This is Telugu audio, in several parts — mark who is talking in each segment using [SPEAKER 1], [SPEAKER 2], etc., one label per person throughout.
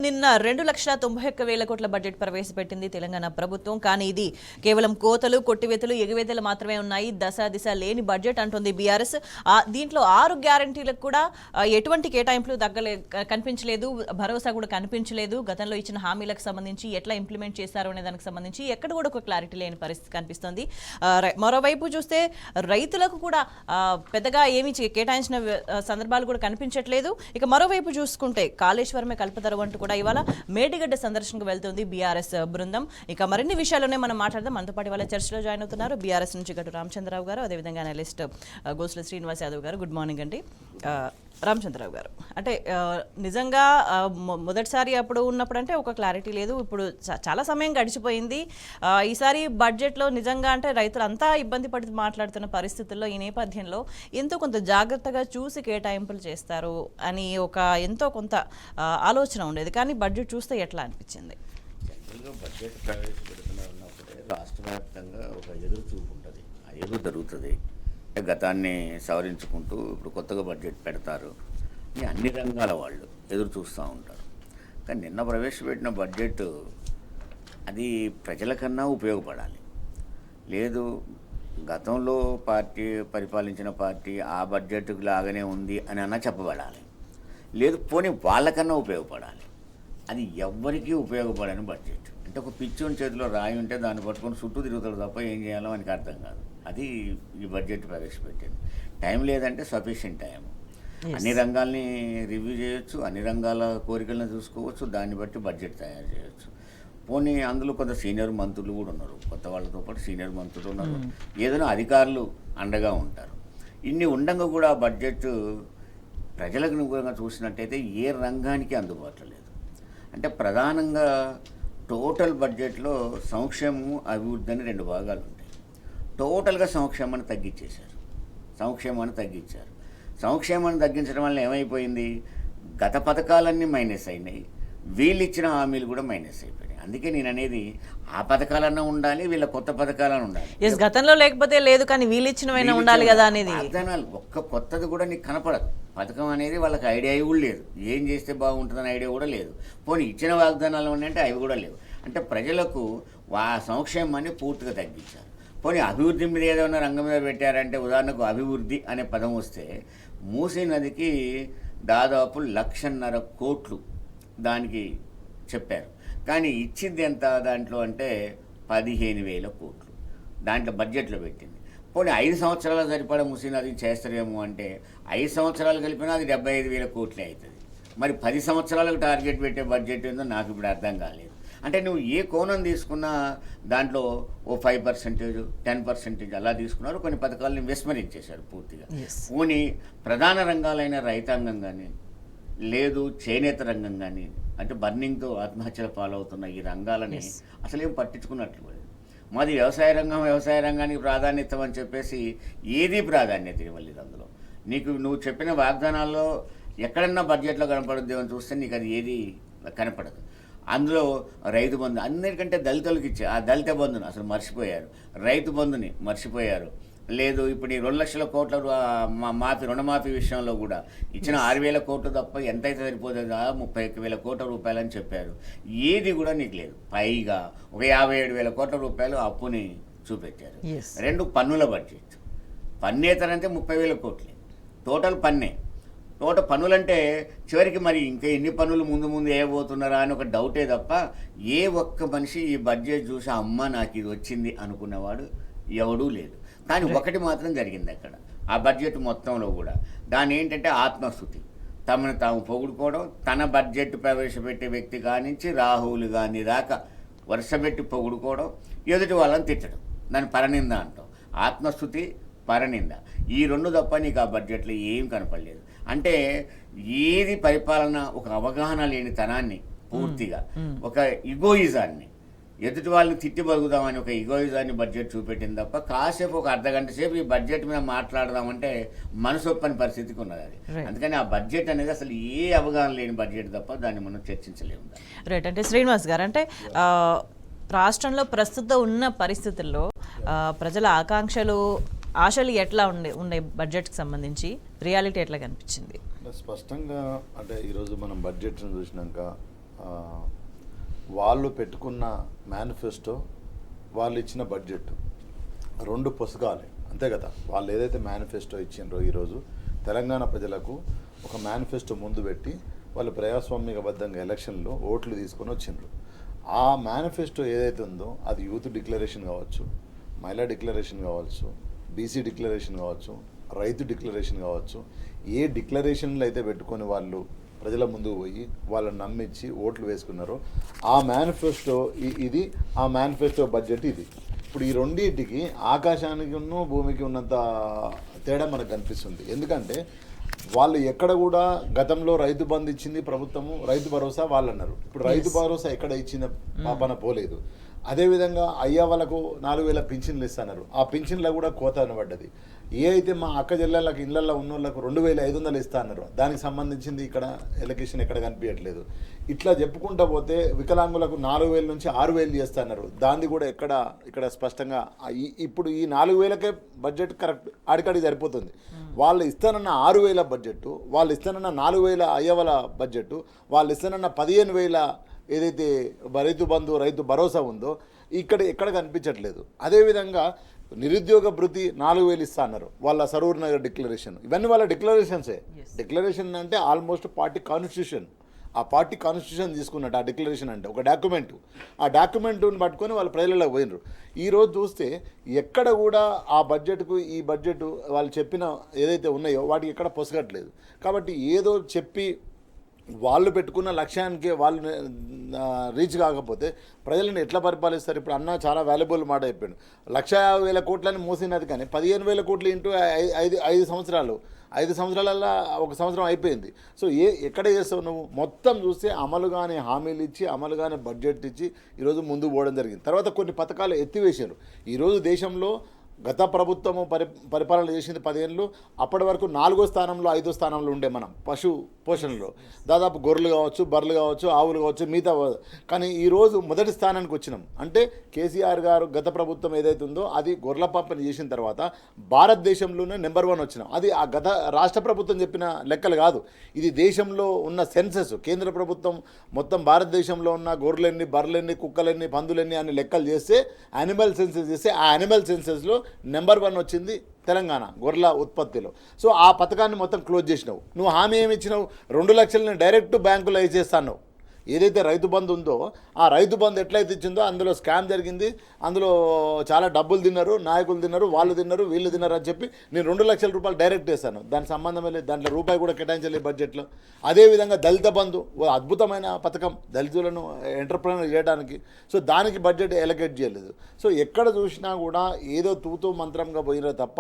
[SPEAKER 1] నిన్న 2,91,000 కోట్ల బడ్జెట్ ప్రవేశపెట్టింది తెలంగాణ ప్రభుత్వం. కానీ ఇది కేవలం కోతలు, కొట్టివేతలు, ఎగువేతలు మాత్రమే ఉన్నాయి. దిశ లేని బడ్జెట్ అంటుంది బీఆర్ఎస్. దీంట్లో 6 గ్యారంటీలకు కూడా ఎటువంటి కేటాయింపులు కనిపించలేదు, భరోసా కూడా కనిపించలేదు. గతంలో ఇచ్చిన హామీలకు సంబంధించి ఎట్లా ఇంప్లిమెంట్ చేశారు అనే దానికి సంబంధించి ఎక్కడ కూడా ఒక క్లారిటీ లేని పరిస్థితి కనిపిస్తుంది. మరోవైపు చూస్తే రైతులకు కూడా పెద్దగా ఏమి కేటాయించిన సందర్భాలు కూడా కనిపించట్లేదు. ఇక మరోవైపు చూసుకుంటే కాళేశ్వరమే కల్పతరు అంటూ కూడా ఇవాళ మేడిగడ్డ సందర్శనకు వెళ్తుంది బీఆర్ఎస్ బృందం. ఇక మరిన్ని విషయాల్లోనే మనం మాట్లాడదాం. మనతో పాటు ఇవాళ చర్చలో జాయిన్ అవుతున్నారు బీఆర్ఎస్ నుంచి గట్టు రామచంద్రరావు గారు, అదేవిధంగా అనలిస్ట్ గోసుల శ్రీనివాస్ యాదవ్ గారు. గుడ్ మార్నింగ్ అండి. రామచంద్రరావు గారు, అంటే నిజంగా మొదటిసారి అప్పుడు ఉన్నప్పుడు అంటే ఒక క్లారిటీ లేదు, ఇప్పుడు చాలా సమయం గడిచిపోయింది. ఈసారి బడ్జెట్లో నిజంగా అంటే రైతులు అంతా ఇబ్బంది పడి మాట్లాడుతున్న పరిస్థితుల్లో ఈ నేపథ్యంలో ఎంతో కొంత జాగ్రత్తగా చూసి కేటాయింపులు చేస్తారు అని ఎంతో కొంత ఆలోచన ఉండేది. కానీ బడ్జెట్ చూస్తే ఎట్లా అనిపించింది?
[SPEAKER 2] జనరల్గా బడ్జెట్ ప్రవేశపెడుతున్నప్పుడే రాష్ట్ర వ్యాప్తంగా ఒక ఎదురు చూపు ఉంటుంది. ఆ ఎదురు జరుగుతుంది. గతాన్ని సవరించుకుంటూ ఇప్పుడు కొత్తగా బడ్జెట్ పెడతారు అని అన్ని రంగాల వాళ్ళు ఎదురు చూస్తూ ఉంటారు. కానీ నిన్న ప్రవేశపెట్టిన బడ్జెట్ అది ప్రజల కన్నా ఉపయోగపడాలి. లేదు గతంలో పార్టీ పరిపాలించిన పార్టీ ఆ బడ్జెట్ లాగానే ఉంది అని అన్నా చెప్పబడాలి. లేదు పోనీ వాళ్ళకన్నా ఉపయోగపడాలి. అది ఎవ్వరికీ ఉపయోగపడని బడ్జెట్. అంటే ఒక పిచ్చోని చేతిలో రాయి ఉంటే దాన్ని పట్టుకొని చుట్టూ తిరుగుతాడు తప్ప ఏం చేయాలో మనకి అర్థం కాదు. అది ఈ బడ్జెట్ ప్రవేశపెట్టింది. టైం లేదంటే సఫిషియెంట్ టైం. అన్ని రంగాల్ని రివ్యూ చేయొచ్చు, అన్ని రంగాల కోరికలను చూసుకోవచ్చు, దాన్ని బట్టి బడ్జెట్ తయారు చేయొచ్చు. పోనీ అందులో కొంత సీనియర్ మంత్రులు కూడా ఉన్నారు, కొత్త వాళ్ళతో పాటు సీనియర్ మంత్రులు ఉన్నారు, ఏదైనా అధికారులు అండగా ఉంటారు. ఇన్ని ఉండంగా కూడా బడ్జెట్ ప్రజలకు అనుగుణంగా చూసినట్టయితే ఏ రంగానికి అందుబాటులో లేదు. అంటే ప్రధానంగా టోటల్ బడ్జెట్లో సంక్షేమము, అభివృద్ధి అని 2 భాగాలు ఉంటాయి. టోటల్గా సంక్షేమాన్ని తగ్గించేశారు. సంక్షేమాన్ని తగ్గించడం వల్ల ఏమైపోయింది, గత పథకాలన్నీ మైనస్ అయినాయి, వీళ్ళు ఇచ్చిన హామీలు కూడా మైనస్ అయిపోయినాయి. అందుకే నేను అనేది ఆ పథకాలన్నా ఉండాలి, వీళ్ళ కొత్త పథకాలన్నా ఉండాలి.
[SPEAKER 1] గతంలో లేకపోతే లేదు, కానీ వీళ్ళు ఇచ్చినవైనా ఉండాలి కదా అనేది.
[SPEAKER 2] వాగ్దానాలు ఒక్క కొత్తది కూడా నీకు కనపడదు. పథకం అనేది వాళ్ళకి ఐడియా కూడా లేదు, ఏం చేస్తే బాగుంటుందని ఐడియా కూడా లేదు. పోనీ ఇచ్చిన వాగ్దానాలు ఉన్నాయంటే అవి కూడా లేవు. అంటే ప్రజలకు సంక్షేమాన్ని పూర్తిగా తగ్గించారు. పోనీ అభివృద్ధి మీద ఏదైనా రంగం మీద పెట్టారంటే, ఉదాహరణకు అభివృద్ధి అనే పదం వస్తే మూసీ నదికి దాదాపు 1,50,000 కోట్లు దానికి చెప్పారు. కానీ ఇచ్చింది ఎంత దాంట్లో అంటే 15,000 కోట్లు దాంట్లో బడ్జెట్లో పెట్టింది. పోనీ 5 సంవత్సరాల సరిపడా మూసీ నది చేస్తారేమో అంటే 5 సంవత్సరాలు కలిపినా అది 75,000 కోట్లే అవుతుంది. మరి 10 సంవత్సరాలకు టార్గెట్ పెట్టే బడ్జెట్ ఏందో నాకు ఇప్పుడు అర్థం కాలేదు. అంటే నువ్వు ఏ కోణం తీసుకున్నా దాంట్లో ఓ 5%, 10% అలా తీసుకున్నారు. కొన్ని పథకాలను విస్మరించేశారు పూర్తిగా. పోనీ ప్రధాన రంగాలైన రైతాంగం కానీ, లేదు చేనేత రంగం కానీ, అంటే బర్నింగ్తో ఆత్మహత్యల పాలవుతున్న ఈ రంగాలని అసలు ఏం పట్టించుకున్నట్లు లేదు. మాది వ్యవసాయ రంగానికి ప్రాధాన్యత అని చెప్పేసి ఏది ప్రాధాన్యత ఇవ్వలేదు. అందులో నువ్వు చెప్పిన వాగ్దానాల్లో ఎక్కడన్నా బడ్జెట్లో కనపడుద్ది అని చూస్తే నీకు అది ఏది కనపడదు. అందులో రైతు బంధు అన్నిటికంటే దళితులకు ఇచ్చే ఆ దళిత బంధుని అసలు మర్చిపోయారు, రైతు బంధుని మర్చిపోయారు. లేదు ఇప్పుడు ఈ 2,00,000 కోట్ల రుణమాఫీ విషయంలో కూడా ఇచ్చిన 6,000 కోట్లు తప్ప ఎంతైతే సరిపోతుందో 31,000 కోట్ల రూపాయలు అని చెప్పారు. ఏది కూడా నీకు లేదు. పైగా ఒక 57,000 కోట్ల రూపాయలు అప్పుని చూపెట్టారు. 2 పన్నుల బడ్జెట్. పన్నేతరంటే 30,000 కోట్లే టోటల్ పన్నే. టోటల్ పన్నులంటే చివరికి మరి ఇంకా ఎన్ని పన్నులు ముందు వేయబోతున్నారా అని ఒక డౌటే తప్ప ఏ ఒక్క మనిషి ఈ బడ్జెట్ చూసి అమ్మ నాకు ఇది వచ్చింది అనుకున్నవాడు ఎవడూ లేదు. కానీ ఒకటి మాత్రం జరిగింది అక్కడ ఆ బడ్జెట్ మొత్తంలో కూడా. దాని ఏంటంటే ఆత్మస్తుతి, తమను తాము పొగుడుకోవడం. తన బడ్జెట్ ప్రవేశపెట్టే వ్యక్తి కానించి రాహుల్ గాంధీ దాకా వరుసపెట్టి పొగుడుకోవడం, ఎదుటి వాళ్ళని తిట్టడం, దాన్ని పరనింద అంటాం. ఆత్మస్తుతి, పరనింద, ఈ 2 తప్ప నీకు ఆ బడ్జెట్లో ఏం కనపడలేదు. అంటే ఏది పరిపాలన ఒక అవగాహన లేని తనాన్ని, పూర్తిగా ఒక ఇగోయిజాన్ని, ఎదుటి వాళ్ళని తిట్టి బగుదామని ఒక ఇగోయిజాన్ని బడ్జెట్ చూపెట్టింది తప్ప కాసేపు ఒక అర్ధగంట సేపు ఈ బడ్జెట్ మీద మాట్లాడదామంటే మనసొప్పని పరిస్థితికి ఉన్నది అది. అందుకని ఆ బడ్జెట్ అనేది అసలు ఏ అవగాహన లేని బడ్జెట్ తప్ప దాన్ని మనం చర్చించలేము.
[SPEAKER 1] రైట్. అంటే శ్రీనివాస్ గారు, అంటే రాష్ట్రంలో ప్రస్తుతం ఉన్న పరిస్థితుల్లో ప్రజల ఆశలు ఎట్లా ఉండే బడ్జెట్కి సంబంధించి రియాలిటీ ఎట్లా కనిపించింది?
[SPEAKER 3] స్పష్టంగా అంటే ఈరోజు మనం బడ్జెట్ను చూసినాక వాళ్ళు పెట్టుకున్న మేనిఫెస్టో, వాళ్ళు ఇచ్చిన బడ్జెట్ రెండు పుస్తకాలే అంతే కదా. వాళ్ళు ఏదైతే మేనిఫెస్టో ఇచ్చిండ్రో ఈరోజు తెలంగాణ ప్రజలకు ఒక మేనిఫెస్టో ముందు పెట్టి వాళ్ళు ప్రజాస్వామికబద్ధంగా ఎలక్షన్లో ఓట్లు తీసుకొని వచ్చిండ్రు. ఆ మేనిఫెస్టో ఏదైతే ఉందో అది యూత్ డిక్లరేషన్ కావచ్చు, మహిళా డిక్లరేషన్ కావచ్చు, బీసీ డిక్లరేషన్ కావచ్చు, రైతు డిక్లరేషన్ కావచ్చు, ఏ డిక్లరేషన్లు అయితే పెట్టుకొని వాళ్ళు ప్రజల ముందుకు పోయి వాళ్ళని నమ్మించి ఓట్లు వేసుకున్నారో ఆ మేనిఫెస్టో ఇది, ఆ మేనిఫెస్టో బడ్జెట్ ఇది. ఇప్పుడు ఈ రెండింటికి ఆకాశానికి భూమికి ఉన్నంత తేడా మనకు కనిపిస్తుంది. ఎందుకంటే వాళ్ళు ఎక్కడ కూడా గతంలో రైతు బంధు ఇచ్చింది ప్రభుత్వము, రైతు భరోసా వాళ్ళు అన్నారు. ఇప్పుడు రైతు భరోసా ఎక్కడ ఇచ్చిన పాపన పోలేదు. అదేవిధంగా అయ్యా వాళ్ళకు 4,000 పింఛన్లు ఇస్తున్నారు. ఆ పింఛన్లో కూడా కోత అనబడ్డది. ఏ అయితే మా అక్క చెల్లెళ్ళకి ఇళ్లలో ఉన్న వాళ్ళకు 2,500 ఇస్తా అన్నారు. దానికి సంబంధించింది ఇక్కడ ఎలక్షన్ ఎక్కడ కనిపించట్లేదు. ఇట్లా చెప్పుకుంటా పోతే వికలాంగులకు 4,000 నుంచి 6,000 చేస్తా అన్నారు. దాన్ని కూడా ఇక్కడ స్పష్టంగా ఇప్పుడు ఈ 4,000కే బడ్జెట్ కరెక్ట్ ఆడికాడికి సరిపోతుంది. వాళ్ళు ఇస్తానన్న 6,000 బడ్జెట్, వాళ్ళు ఇస్తానన్న 4,000 అయ్యవల బడ్జెట్, వాళ్ళు ఇస్తానన్న 15,000 ఏదైతే రైతు బంధు రైతు భరోసా ఉందో ఎక్కడ కనిపించట్లేదు. అదేవిధంగా నిరుద్యోగ భృతి 4,000 ఇస్తా అన్నారు. వాళ్ళ సరూర్ నగర్ డిక్లరేషన్, ఇవన్నీ వాళ్ళ డిక్లరేషన్సే. డిక్లరేషన్ అంటే ఆల్మోస్ట్ పార్టీ కాన్స్టిట్యూషన్, ఆ పార్టీ కాన్స్టిట్యూషన్ తీసుకున్నట్టు ఆ డిక్లరేషన్ అంటే ఒక డాక్యుమెంట్. ఆ డాక్యుమెంట్ని పట్టుకొని వాళ్ళు ప్రజలలో పోయినరు. ఈరోజు చూస్తే ఎక్కడ కూడా ఆ బడ్జెట్కు ఈ బడ్జెట్ వాళ్ళు చెప్పిన ఏదైతే ఉన్నాయో వాటికి ఎక్కడ పొసగట్లేదు. కాబట్టి ఏదో చెప్పి వాళ్ళు పెట్టుకున్న లక్ష్యానికి వాళ్ళు రీచ్ కాకపోతే ప్రజలను ఎట్లా పరిపాలిస్తారు? ఇప్పుడు అన్న చాలా వాల్యుబుల్ మాట చెప్పాడు. 1,50,000 కోట్లని మూసినది, కానీ 15,000 కోట్లు ఇంటూ 5 సంవత్సరాలు, 5 సంవత్సరాలలో 1 సంవత్సరం అయిపోయింది. సో ఎక్కడ చేస్తావు నువ్వు? మొత్తం చూస్తే అమలుగానే హామీలు ఇచ్చి అమలుగానే బడ్జెట్ ఇచ్చి ఈరోజు ముందుకు పోవడం జరిగింది. తర్వాత కొన్ని పథకాలు ఎత్తివేశారు. ఈరోజు దేశంలో గత ప్రభుత్వము పరిపాలన చేసింది 10 ఏళ్ళు. అప్పటి వరకు 4వ స్థానంలో 5వ స్థానంలో ఉండే మనం పశు పోషణలో. దాదాపు గొర్రెలు కావచ్చు, బర్రెలు కావచ్చు, ఆవులు కావచ్చు, మిగతా. కానీ ఈరోజు మొదటి స్థానానికి వచ్చినాం. అంటే కేసీఆర్ గారు గత ప్రభుత్వం ఏదైతే ఉందో అది గొర్రెల పంపిణీ చేసిన తర్వాత భారతదేశంలోనే నెంబర్ 1 వచ్చినాం. అది ఆ గత రాష్ట్ర ప్రభుత్వం చెప్పిన లెక్కలు కాదు, ఇది దేశంలో ఉన్న సెన్సెస్. కేంద్ర ప్రభుత్వం మొత్తం భారతదేశంలో ఉన్న గొర్రెలెన్ని, బర్రెలెన్ని, కుక్కలెన్ని, పందులెన్ని అని లెక్కలు చేస్తే, యానిమల్ సెన్సెస్ చేస్తే ఆ యానిమల్ సెన్సెస్లో నెంబర్ 1 వచ్చింది తెలంగాణ గొర్రెల ఉత్పత్తిలో. సో ఆ పథకాన్ని మొత్తం క్లోజ్ చేసినావు. నువ్వు హామీ ఏమి ఇచ్చినావు? 2 లక్షలని డైరెక్ట్ బ్యాంకులో వేసేస్తాను. ఏదైతే రైతు బంధు ఉందో ఆ రైతు బంధు ఎట్లయితే ఇచ్చిందో అందులో స్కామ్ జరిగింది, అందులో చాలా డబ్బులు తిన్నారు, నాయకులు తిన్నారు, వాళ్ళు తిన్నారు, వీళ్ళు తిన్నారు అని చెప్పి నేను 2 లక్షల రూపాయలు డైరెక్ట్ వేస్తాను. దానికి సంబంధమే లేదు, దాంట్లో రూపాయి కూడా కేటాయించలేదు బడ్జెట్లో. అదేవిధంగా దళిత బంధు అద్భుతమైన పథకం దళితులను ఎంటర్ప్రెన్యూర్ చేయడానికి. సో దానికి బడ్జెట్ ఎలకేట్ చేయలేదు. సో ఎక్కడ చూసినా కూడా ఏదో తూతూ మంత్రంగా పోయినా తప్ప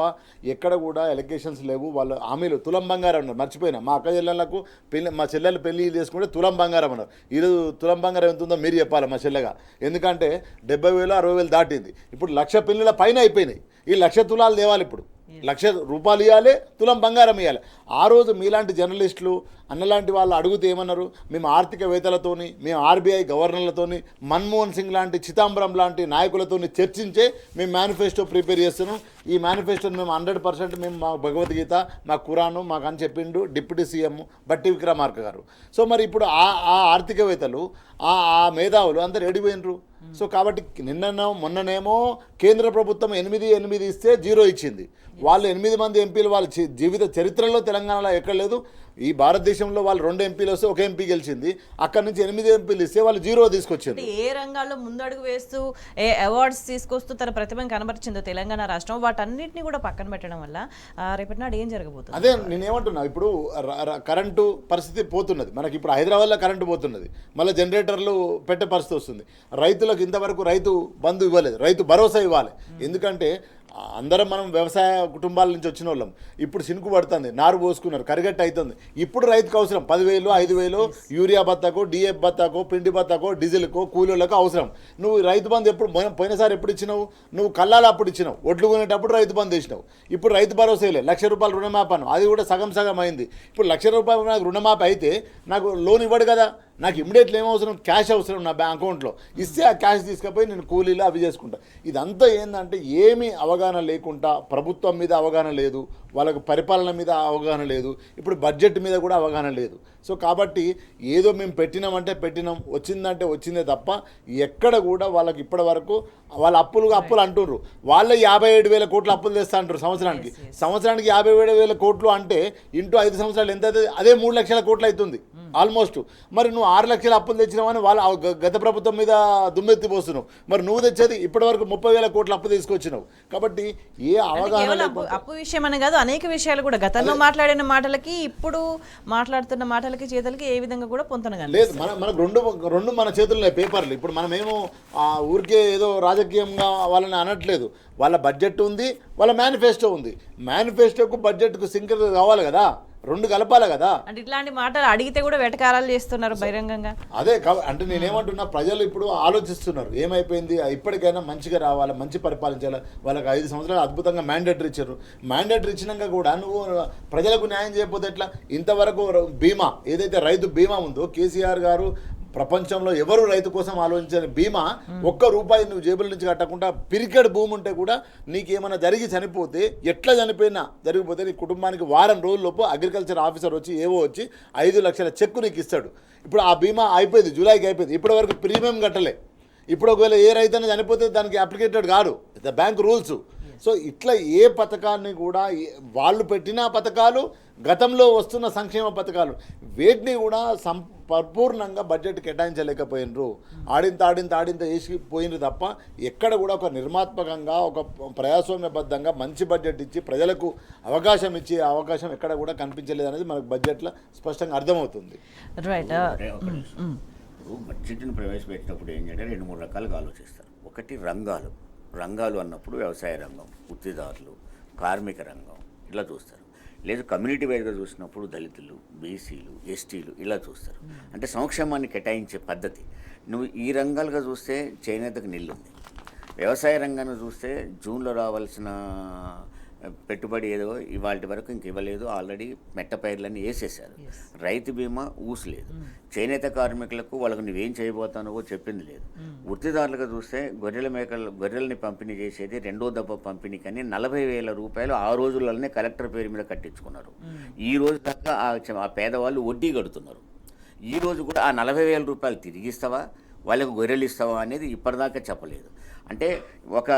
[SPEAKER 3] ఎక్కడ కూడా ఎలకేషన్స్ లేవు. వాళ్ళు హామీలు తులం బంగారం అన్నారు. మర్చిపోయినా మా అక్క చెల్లెళ్ళకు మా చెల్లెలు పెళ్లి చేసుకుంటే తులం బంగారం అన్నారు. ఈరోజు తులం బంగారం ఎంత ఉందో మీరు చెప్పాలి మా చెల్లెగా. ఎందుకంటే 70,000 60,000 దాటింది. ఇప్పుడు 1,00,000 పెళ్ళిళ్ళ పైన అయిపోయినాయి. ఈ 1,00,000 తులాలు తేవాలి. ఇప్పుడు 1,00,000 రూపాయలు ఇవ్వాలి, తులం బంగారం ఇవ్వాలి. ఆ రోజు మీలాంటి జర్నలిస్టులు అన్నలాంటి వాళ్ళు అడిగితే ఏమన్నారు? మేము ఆర్థికవేత్తలతోని, మేము ఆర్బీఐ గవర్నర్లతోని, మన్మోహన్ సింగ్ లాంటి, చిదంబరం లాంటి నాయకులతోని చర్చించే మేము మేనిఫెస్టో ప్రిపేర్ చేస్తున్నాం. ఈ మేనిఫెస్టోని మేము 100% మేము మా భగవద్గీత, మా ఖురాను మాకు అని చెప్పిండు డిప్యూటీ సీఎం బట్టి విక్రమార్క గారు. సో మరి ఇప్పుడు ఆ ఆర్థికవేత్తలు, ఆ మేధావులు అందరు ఎడిపోయినరు. సో కాబట్టి మొన్ననేమో కేంద్ర ప్రభుత్వం 8 ఇస్తే 0 ఇచ్చింది. వాళ్ళు 8 మంది ఎంపీలు వాళ్ళ జీవిత చరిత్రలో తెలంగాణలో ఎక్కడ లేదు. ఈ భారతదేశంలో వాళ్ళు 2 ఎంపీలు వస్తే 1 ఎంపీ గెలిచింది. అక్కడ నుంచి 8 ఎంపీలు ఇస్తే వాళ్ళు 0 తీసుకొచ్చారు.
[SPEAKER 1] ఏ రంగాల్లో ముందడుగు వేస్తూ ఏ అవార్డ్స్ తీసుకొస్తూ తన ప్రతిభను కనబరిచిందో తెలంగాణ రాష్ట్రం, వాటన్నిటిని కూడా పక్కన పెట్టడం వల్ల రేపటి నాడు ఏం జరగబోతుంది?
[SPEAKER 3] అదే నేనేమంటున్నా, ఇప్పుడు కరెంటు పరిస్థితి పోతున్నది. మనకి ఇప్పుడు హైదరాబాద్లో కరెంటు పోతున్నది, మళ్ళీ జనరేటర్లు పెట్టే పరిస్థితి వస్తుంది. రైతులకు ఇంతవరకు రైతు బంధు ఇవ్వలేదు, రైతు భరోసా ఇవ్వాలి. ఎందుకంటే అందరం మనం వ్యవసాయ కుటుంబాల నుంచి వచ్చిన వాళ్ళం. ఇప్పుడు సినుకు పడుతుంది, నారు పోసుకున్నారు, కరిగట్టు అవుతుంది. ఇప్పుడు రైతుకు అవసరం 10,000 5,000 యూరియా బత్తాకో, డిఏఫ్ బత్తాకో, పిండి బత్తాకో, డీజిల్కో, కూలీలకు అవసరం. నువ్వు రైతు బంధు ఎప్పుడు పోయినసారి ఎప్పుడు ఇచ్చినావు? నువ్వు కల్లాలు అప్పుడు ఇచ్చినావు, ఒడ్లు కొనేటప్పుడు రైతు బంధు ఇచ్చినావు. ఇప్పుడు రైతు భరోసా లేదు, 1,00,000 రూపాయలు రుణమాపాను, అది కూడా సగం అయింది. ఇప్పుడు 1,00,000 రూపాయలు నాకు రుణమాపి అయితే నాకు లోన్ ఇవ్వడు కదా. నాకు ఇమ్మీడియట్లీ ఏం అవసరం, క్యాష్ అవసరం నా బ్యాంక్ అకౌంట్లో, ఇస్తే ఆ క్యాష్ తీసుకుపోయి నేను కూలీలు అవి చేసుకుంటా. ఇదంతా ఏంటంటే ఏమీ అవగాహన లేకుండా, ప్రభుత్వం మీద అవగాహన లేదు, వాళ్ళకు పరిపాలన మీద అవగాహన లేదు, ఇప్పుడు బడ్జెట్ మీద కూడా అవగాహన లేదు. సో కాబట్టి ఏదో మేము పెట్టినామంటే పెట్టినాం, వచ్చిందంటే వచ్చిందే తప్ప ఎక్కడ కూడా వాళ్ళకి ఇప్పటి వరకు వాళ్ళ అప్పులు అంటున్నారు. వాళ్ళే 57,000 కోట్ల అప్పులు తెస్తా అంటారు సంవత్సరానికి. సంవత్సరానికి 57,000 కోట్లు అంటే ఇంటూ 5 సంవత్సరాలు ఎంత అవుతుంది? అదే 3 లక్షల కోట్లు అవుతుంది ఆల్మోస్ట్. మరి నువ్వు 6 లక్షల అప్పులు తెచ్చినావని వాళ్ళు గత ప్రభుత్వం మీద దుమ్మెత్తిపోస్తున్నావు. మరి నువ్వు తెచ్చేది ఇప్పటి వరకు 30,000 కోట్ల అప్పు తీసుకొచ్చినావు. కాబట్టి ఏ అవగాహన
[SPEAKER 1] అప్పు విషయం అని కాదు, అనేక విషయాలు కూడా గతంలో మాట్లాడిన మాటలకి ఇప్పుడు మాట్లాడుతున్న మాటలకి చేతలకి ఏ విధంగా కూడా పొంతనగా
[SPEAKER 3] లేదు. మనకు రెండు మన చేతుల్లో పేపర్లు. ఇప్పుడు మనమేమో ఊరికే ఏదో రాజకీయంగా వాళ్ళని అనట్లేదు. వాళ్ళ బడ్జెట్ ఉంది, వాళ్ళ మేనిఫెస్టో ఉంది. మేనిఫెస్టోకు బడ్జెట్కు సింక్ కావాలి కదా, రెండు కలపాలి కదా.
[SPEAKER 1] అంటే ఇట్లాంటి మాటలు అడిగితే కూడా వెటకారాలు చేస్తున్నారు బహిరంగంగా.
[SPEAKER 3] అదే అంటే నేనేమంటున్నా, ప్రజలు ఇప్పుడు ఆలోచిస్తున్నారు ఏమైపోయింది, ఇప్పటికైనా మంచిగా రావాలి, మంచి పరిపాలించాలి. వాళ్ళకి 5 సంవత్సరాలు అద్భుతంగా మ్యాండేటరీ ఇచ్చారు. మ్యాండేటరీ ఇచ్చినాక కూడా నువ్వు ప్రజలకు న్యాయం చేయకపోతే ఎట్లా? ఇంతవరకు బీమా ఏదైతే రైతు బీమా ఉందో, కేసీఆర్ గారు ప్రపంచంలో ఎవరు రైతు కోసం ఆలోచించని బీమా, ₹1 నువ్వు జేబుల నుంచి కట్టకుండా పిరికెడు భూమి ఉంటే కూడా నీకేమైనా జరిగి చనిపోతే, ఎట్లా చనిపోయినా జరిగిపోతే నీ కుటుంబానికి వారం రోజుల్లోపు అగ్రికల్చర్ ఆఫీసర్ వచ్చి వచ్చి 5 లక్షల చెక్కు నీకు ఇస్తాడు. ఇప్పుడు ఆ బీమా అయిపోయింది, జూలైకి అయిపోయింది. ఇప్పటి వరకు ప్రీమియం కట్టలే. ఇప్పుడు ఒకవేళ ఏ రైతైనా చనిపోతే దానికి అప్లికేటెడ్ కాదు, ద బ్యాంక్ రూల్స్. సో ఇట్లా ఏ పథకాన్ని కూడా వాళ్ళు పెట్టిన పథకాలు, గతంలో వస్తున్న సంక్షేమ పథకాలు, వేటిని కూడా పరిపూర్ణంగా బడ్జెట్ కేటాయించలేకపోయినరు. ఆడింత వేసిపోయినరు తప్ప ఎక్కడ కూడా ఒక నిర్మాత్మకంగా, ఒక ప్రజాస్వామ్యబద్ధంగా మంచి బడ్జెట్ ఇచ్చి ప్రజలకు అవకాశం ఇచ్చే అవకాశం ఎక్కడ కూడా కనిపించలేదు అనేది మనకు బడ్జెట్లో స్పష్టంగా అర్థమవుతుంది.
[SPEAKER 1] రైట్.
[SPEAKER 2] బడ్జెట్ను ప్రవేశపెట్టినప్పుడు ఏం చేయాలి, 2-3 రకాలుగా ఆలోచిస్తారు. ఒకటి రంగాలు అన్నప్పుడు వ్యవసాయ రంగం, వృత్తిదారులు, కార్మిక రంగం ఇలా చూస్తారు. లేదు కమ్యూనిటీ వైజ్గా చూసినప్పుడు దళితులు, బీసీలు, ఎస్టీలు ఇలా చూస్తారు. అంటే సంక్షేమాన్ని కేటాయించే పద్ధతి. నువ్వు ఈ రంగాలుగా చూస్తే చేనేతకు నిల్లుంది. వ్యవసాయ రంగాన్ని చూస్తే జూన్లో రావాల్సిన పెట్టుబడి ఏదో ఇవాళ వరకు ఇంక ఇవ్వలేదు, ఆల్రెడీ మెట్ట పైర్లన్నీ వేసేసారు. రైతు బీమా ఊసలేదు. చేనేత కార్మికులకు వాళ్ళకు నువ్వేం చేయబోతానో చెప్పింది లేదు. వృత్తిదారులుగా చూస్తే గొర్రెల్ని పంపిణీ చేసేది 2వ దఫా పంపిణీ కానీ 40,000 రూపాయలు ఆ రోజుల్లోనే కలెక్టర్ పేరు మీద కట్టించుకున్నారు. ఈ రోజు దాకా ఆ పేదవాళ్ళు వడ్డీ కడుతున్నారు. ఈ రోజు కూడా ఆ 40,000 రూపాయలు తిరిగి ఇస్తావా, వాళ్ళకు గొర్రెలు ఇస్తావా అనేది ఇప్పటిదాకా చెప్పలేదు. అంటే ఒక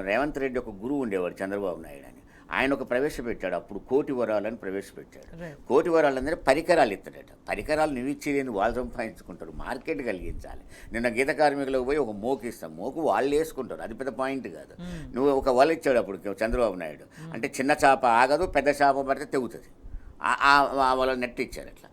[SPEAKER 2] రేవంత్ రెడ్డి ఒక గురువు ఉండేవాడు చంద్రబాబు నాయుడు అని, ఆయన ఒక ప్రవేశపెట్టాడు. అప్పుడు 1 కోటి వరాలని ప్రవేశపెట్టాడు. 1 కోటి వరాలు ಅಂದರೆ పరికరాలు ఇస్తాడట. పరికరాలు నువ్వు ఇచ్చేది వాళ్ళు సంపాదించుకుంటారు, మార్కెట్ కలిగించాలి. నిన్న గీత కార్మికులకు పోయి ఒక మోకు ఇస్తాం, మోకు వాళ్ళు వేసుకుంటారు, అది పెద్ద పాయింట్ కాదు. నువ్వు ఒక వల ఇచ్చాడు అప్పుడు చంద్రబాబు నాయుడు, అంటే చిన్న చేప ఆగదు, పెద్ద చేప పడితే తెగుతుంది, వాళ్ళ నెట్ ఇచ్చారు. అట్లా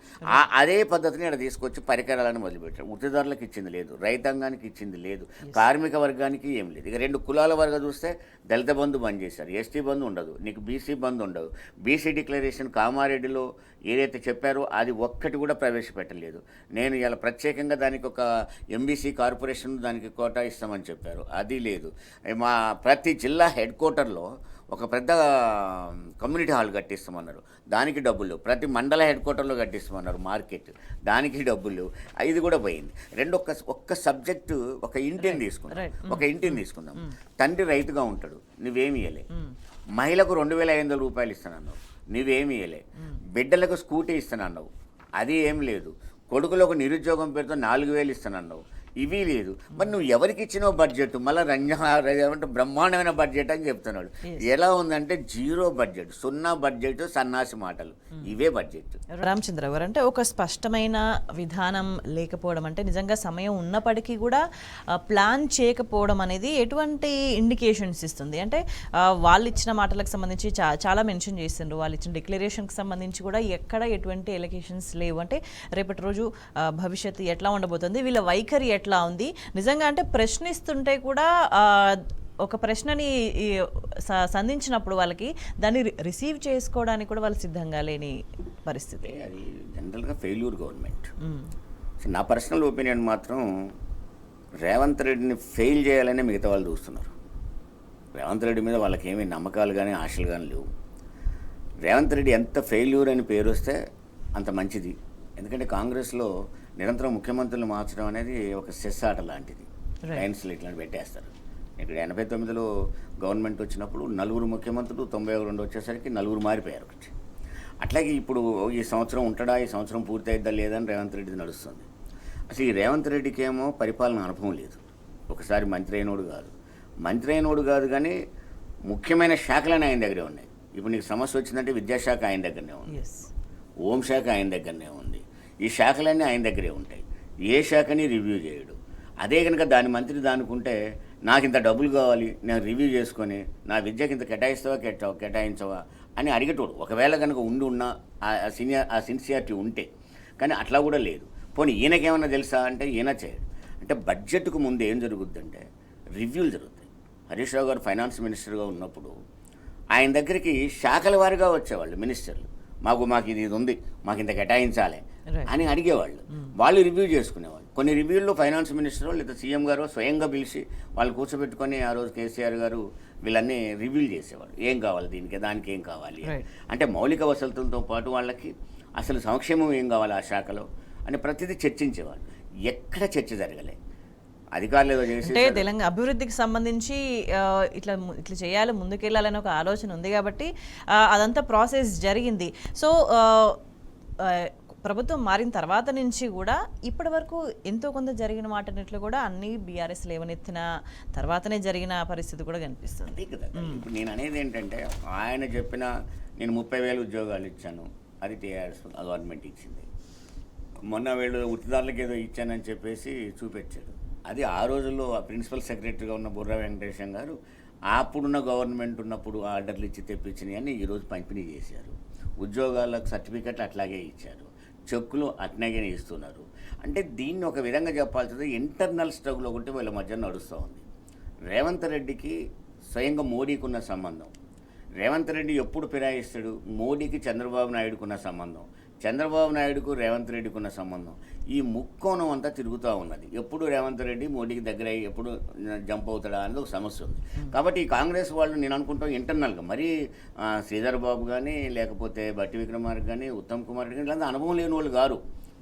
[SPEAKER 2] అదే పద్ధతిని ఇక్కడ తీసుకొచ్చి పరికరాలను మొదలుపెట్టారు. వృత్తిదారులకు ఇచ్చింది లేదు, రైతాంగానికి ఇచ్చింది లేదు, కార్మిక వర్గానికి ఏం లేదు. ఇక 2 కులాల వరకు చూస్తే దళిత బంధు బంద్ చేశారు, ఎస్టీ బంధు ఉండదు, నీకు బీసీ బంధు ఉండదు. బీసీ డిక్లరేషన్ కామారెడ్డిలో ఏదైతే చెప్పారో అది ఒక్కటి కూడా ప్రవేశపెట్టలేదు. నేను ఇలా ప్రత్యేకంగా దానికి ఒక ఎంబీసీ కార్పొరేషన్ దానికి కోటా ఇస్తామని చెప్పారు, అది లేదు. మా ప్రతి జిల్లా హెడ్ క్వార్టర్లో ఒక పెద్ద కమ్యూనిటీ హాల్ కట్టిస్తామన్నారు, దానికి డబ్బులు లేవు. ప్రతి మండల హెడ్ క్వార్టర్లో కట్టిస్తామన్నారు మార్కెట్, దానికి డబ్బులు లేవు. ఇది కూడా పోయింది. ఒక్క సబ్జెక్టు, ఒక ఇంటిని తీసుకుందాం. తండ్రి రైతుగా ఉంటాడు, నువ్వేమి ఇవ్వలే. మహిళకు 2,500 రూపాయలు ఇస్తానన్నావు, నువ్వేమి ఇవ్వలే. బిడ్డలకు స్కూటీ ఇస్తానన్నావు, అది ఏం లేదు. కొడుకులకు నిరుద్యోగం పేరుతో 4,000 ఇస్తానన్నావు, ఇవి లేదు. మరి నువ్వు ఎవరికి ఇచ్చినావు బడ్జెట్? మళ్ళీ అంటే బ్రహ్మాండమైన బడ్జెట్ అని చెప్తున్నాడు. ఎలా ఉందంటే 0 బడ్జెట్, 0 బడ్జెట్, సన్నాసి మాటలు, ఇవే బడ్జెట్.
[SPEAKER 1] రామచంద్ర గారు, అంటే ఒక స్పష్టమైన విధానం లేకపోవడం, అంటే నిజంగా సమయం ఉన్నప్పటికీ కూడా ప్లాన్ చేయకపోవడం అనేది ఎటువంటి ఇండికేషన్స్ ఇస్తుంది? అంటే వాళ్ళు ఇచ్చిన మాటలకు సంబంధించి చాలా మెన్షన్ చేస్తుండ్రు, వాళ్ళు ఇచ్చిన డిక్లరేషన్కి సంబంధించి కూడా ఎక్కడ ఎటువంటి ఎలిగేషన్స్ లేవు. అంటే రేపటి రోజు భవిష్యత్తు ఎట్లా ఉండబోతుంది, వీళ్ళ వైఖరి ఎట్లా ఉంది నిజంగా? అంటే ప్రశ్నిస్తుంటే కూడా ఒక ప్రశ్నని సంధించినప్పుడు వాళ్ళకి దాన్ని రిసీవ్ చేసుకోవడానికి కూడా వాళ్ళు సిద్ధంగా లేని పరిస్థితి.
[SPEAKER 2] అది జనరల్గా ఫెయిల్యూర్ గవర్నమెంట్. నా పర్సనల్ ఒపీనియన్ మాత్రం రేవంత్ రెడ్డిని ఫెయిల్ చేయాలనే మిగతా వాళ్ళు చూస్తున్నారు. రేవంత్ రెడ్డి మీద వాళ్ళకి ఏమీ నమ్మకాలు కానీ ఆశలు కానీ లేవు. రేవంత్ రెడ్డి ఎంత ఫెయిల్యూర్ అని పేరు వస్తే అంత మంచిది. ఎందుకంటే కాంగ్రెస్లో నిరంతరం ముఖ్యమంత్రులు మార్చడం అనేది ఒక సెస్ ఆట లాంటిది.
[SPEAKER 1] Right.
[SPEAKER 2] లైన్స్లో ఇట్లాంటి పెట్టేస్తారు. ఇక్కడ 89లో గవర్నమెంట్ వచ్చినప్పుడు 4 ముఖ్యమంత్రులు, 92 వచ్చేసరికి 4 మారిపోయారు ఒకటి. అట్లాగే ఇప్పుడు ఈ సంవత్సరం ఉంటాడా, ఈ సంవత్సరం పూర్తి అయిద్దా లేదని రేవంత్ రెడ్డిది నడుస్తుంది. అసలు ఈ రేవంత్ రెడ్డికి ఏమో పరిపాలన అనుభవం లేదు. ఒకసారి మంత్రి అయినోడు కాదు కానీ ముఖ్యమైన శాఖలనే ఆయన దగ్గరే ఉన్నాయి. ఇప్పుడు నీకు సమస్య వచ్చిందంటే విద్యాశాఖ ఆయన దగ్గరనే ఉంది,
[SPEAKER 1] ఎస్
[SPEAKER 2] హోంశాఖ ఆయన దగ్గరనే ఉంది. ఈ శాఖలన్నీ ఆయన దగ్గరే ఉంటాయి. ఏ శాఖని రివ్యూ చేయడు. అదే కనుక దాని మంత్రి దానికుంటే నాకు ఇంత డబ్బులు కావాలి, నేను రివ్యూ చేసుకొని నా విద్యకి ఇంత కేటాయించవా అని అడిగేటోడు. ఒకవేళ కనుక ఉన్నా ఆ సిన్సియారిటీ ఉంటే. కానీ అట్లా కూడా లేదు. పోనీ ఈయనకేమన్నా తెలుసా అంటే ఈయన చేయడు. అంటే బడ్జెట్కు ముందు ఏం జరుగుద్దంటే రివ్యూలు జరుగుతాయి. హరీష్ రావు గారు ఫైనాన్స్ మినిస్టర్గా ఉన్నప్పుడు ఆయన దగ్గరికి శాఖల వారిగా వచ్చేవాళ్ళు మినిస్టర్లు. మాకు ఇది ఉంది, మాకు ఇంత కేటాయించాలి అని అడిగేవాళ్ళు. వాళ్ళు రివ్యూ చేసుకునేవాళ్ళు. కొన్ని రివ్యూల్లో ఫైనాన్స్ మినిస్టర్ లేదా సీఎం గారు స్వయంగా పిలిచి వాళ్ళు కూర్చోబెట్టుకొని ఆ రోజు కేసీఆర్ గారు వీళ్ళన్నీ రివ్యూలు చేసేవాళ్ళు. ఏం కావాలి దీనికి, దానికి ఏం కావాలి అంటే మౌలిక వసతులతో పాటు వాళ్ళకి అసలు సంక్షేమం ఏం కావాలి ఆ శాఖలో అని ప్రతిదీ చర్చించేవాళ్ళు. ఎక్కడ చర్చ జరగలే. అధికారులు ఏదో చేసి
[SPEAKER 1] అంటే తెలంగాణ అభివృద్ధికి సంబంధించి ఇట్లా చేయాలి, ముందుకెళ్ళాలని ఒక ఆలోచన ఉంది కాబట్టి అదంతా ప్రాసెస్ జరిగింది. సో ప్రభుత్వం మారిన తర్వాత నుంచి కూడా ఇప్పటి వరకు ఎంతో కొంత జరిగిన మాటన్నిట్లో కూడా అన్ని బీఆర్ఎస్ లేవనెత్తిన తర్వాతనే జరిగిన పరిస్థితి కూడా కనిపిస్తుంది.
[SPEAKER 2] అదే కదా. ఇప్పుడు నేను అనేది ఏంటంటే ఆయన చెప్పిన నేను 30,000 ఉద్యోగాలు ఇచ్చాను, అది టీఆర్ఎస్ గవర్నమెంట్ ఇచ్చింది. మొన్న వీళ్ళు ఉత్తిదారులకు ఏదో ఇచ్చానని చెప్పేసి చూపించాడు. అది ఆ రోజుల్లో ప్రిన్సిపల్ సెక్రటరీగా ఉన్న బుర్రా వెంకటేశం గారు అప్పుడున్న గవర్నమెంట్ ఉన్నప్పుడు ఆర్డర్లు ఇచ్చి తెప్పించినవి అని ఈరోజు పంపిణీ చేశారు. ఉద్యోగాలకు సర్టిఫికెట్లు అట్లాగే ఇచ్చారు, చెక్కులు అట్లాగే ఇస్తున్నారు. అంటే దీన్ని ఒక విధంగా చెప్పాల్సింది ఇంటర్నల్ స్ట్రగుల్ ఒకటి వీళ్ళ మధ్య నడుస్తూ ఉంది. రేవంత్ రెడ్డికి స్వయంగా మోడీకి ఉన్న సంబంధం, రేవంత్ రెడ్డి ఎప్పుడు ఫిరాయిస్తాడు, మోడీకి చంద్రబాబు నాయుడుకున్న సంబంధం, చంద్రబాబు నాయుడుకు రేవంత్ రెడ్డికి ఉన్న సంబంధం, ఈ ముక్కోణం అంతా తిరుగుతూ ఉన్నది. ఎప్పుడు రేవంత్ రెడ్డి మోడీకి దగ్గర అయ్యి ఎప్పుడు జంప్ అవుతాడా అనేది ఒక సమస్య ఉంది. కాబట్టి ఈ కాంగ్రెస్ వాళ్ళు నేను అనుకుంటాం ఇంటర్నల్గా మరీ శ్రీధర్ బాబు కానీ లేకపోతే బట్టి విక్రమార్క కానీ ఉత్తమ్ కుమార్ రెడ్డి కానీ ఇలాంటి అనుభవం లేని వాళ్ళు గారు.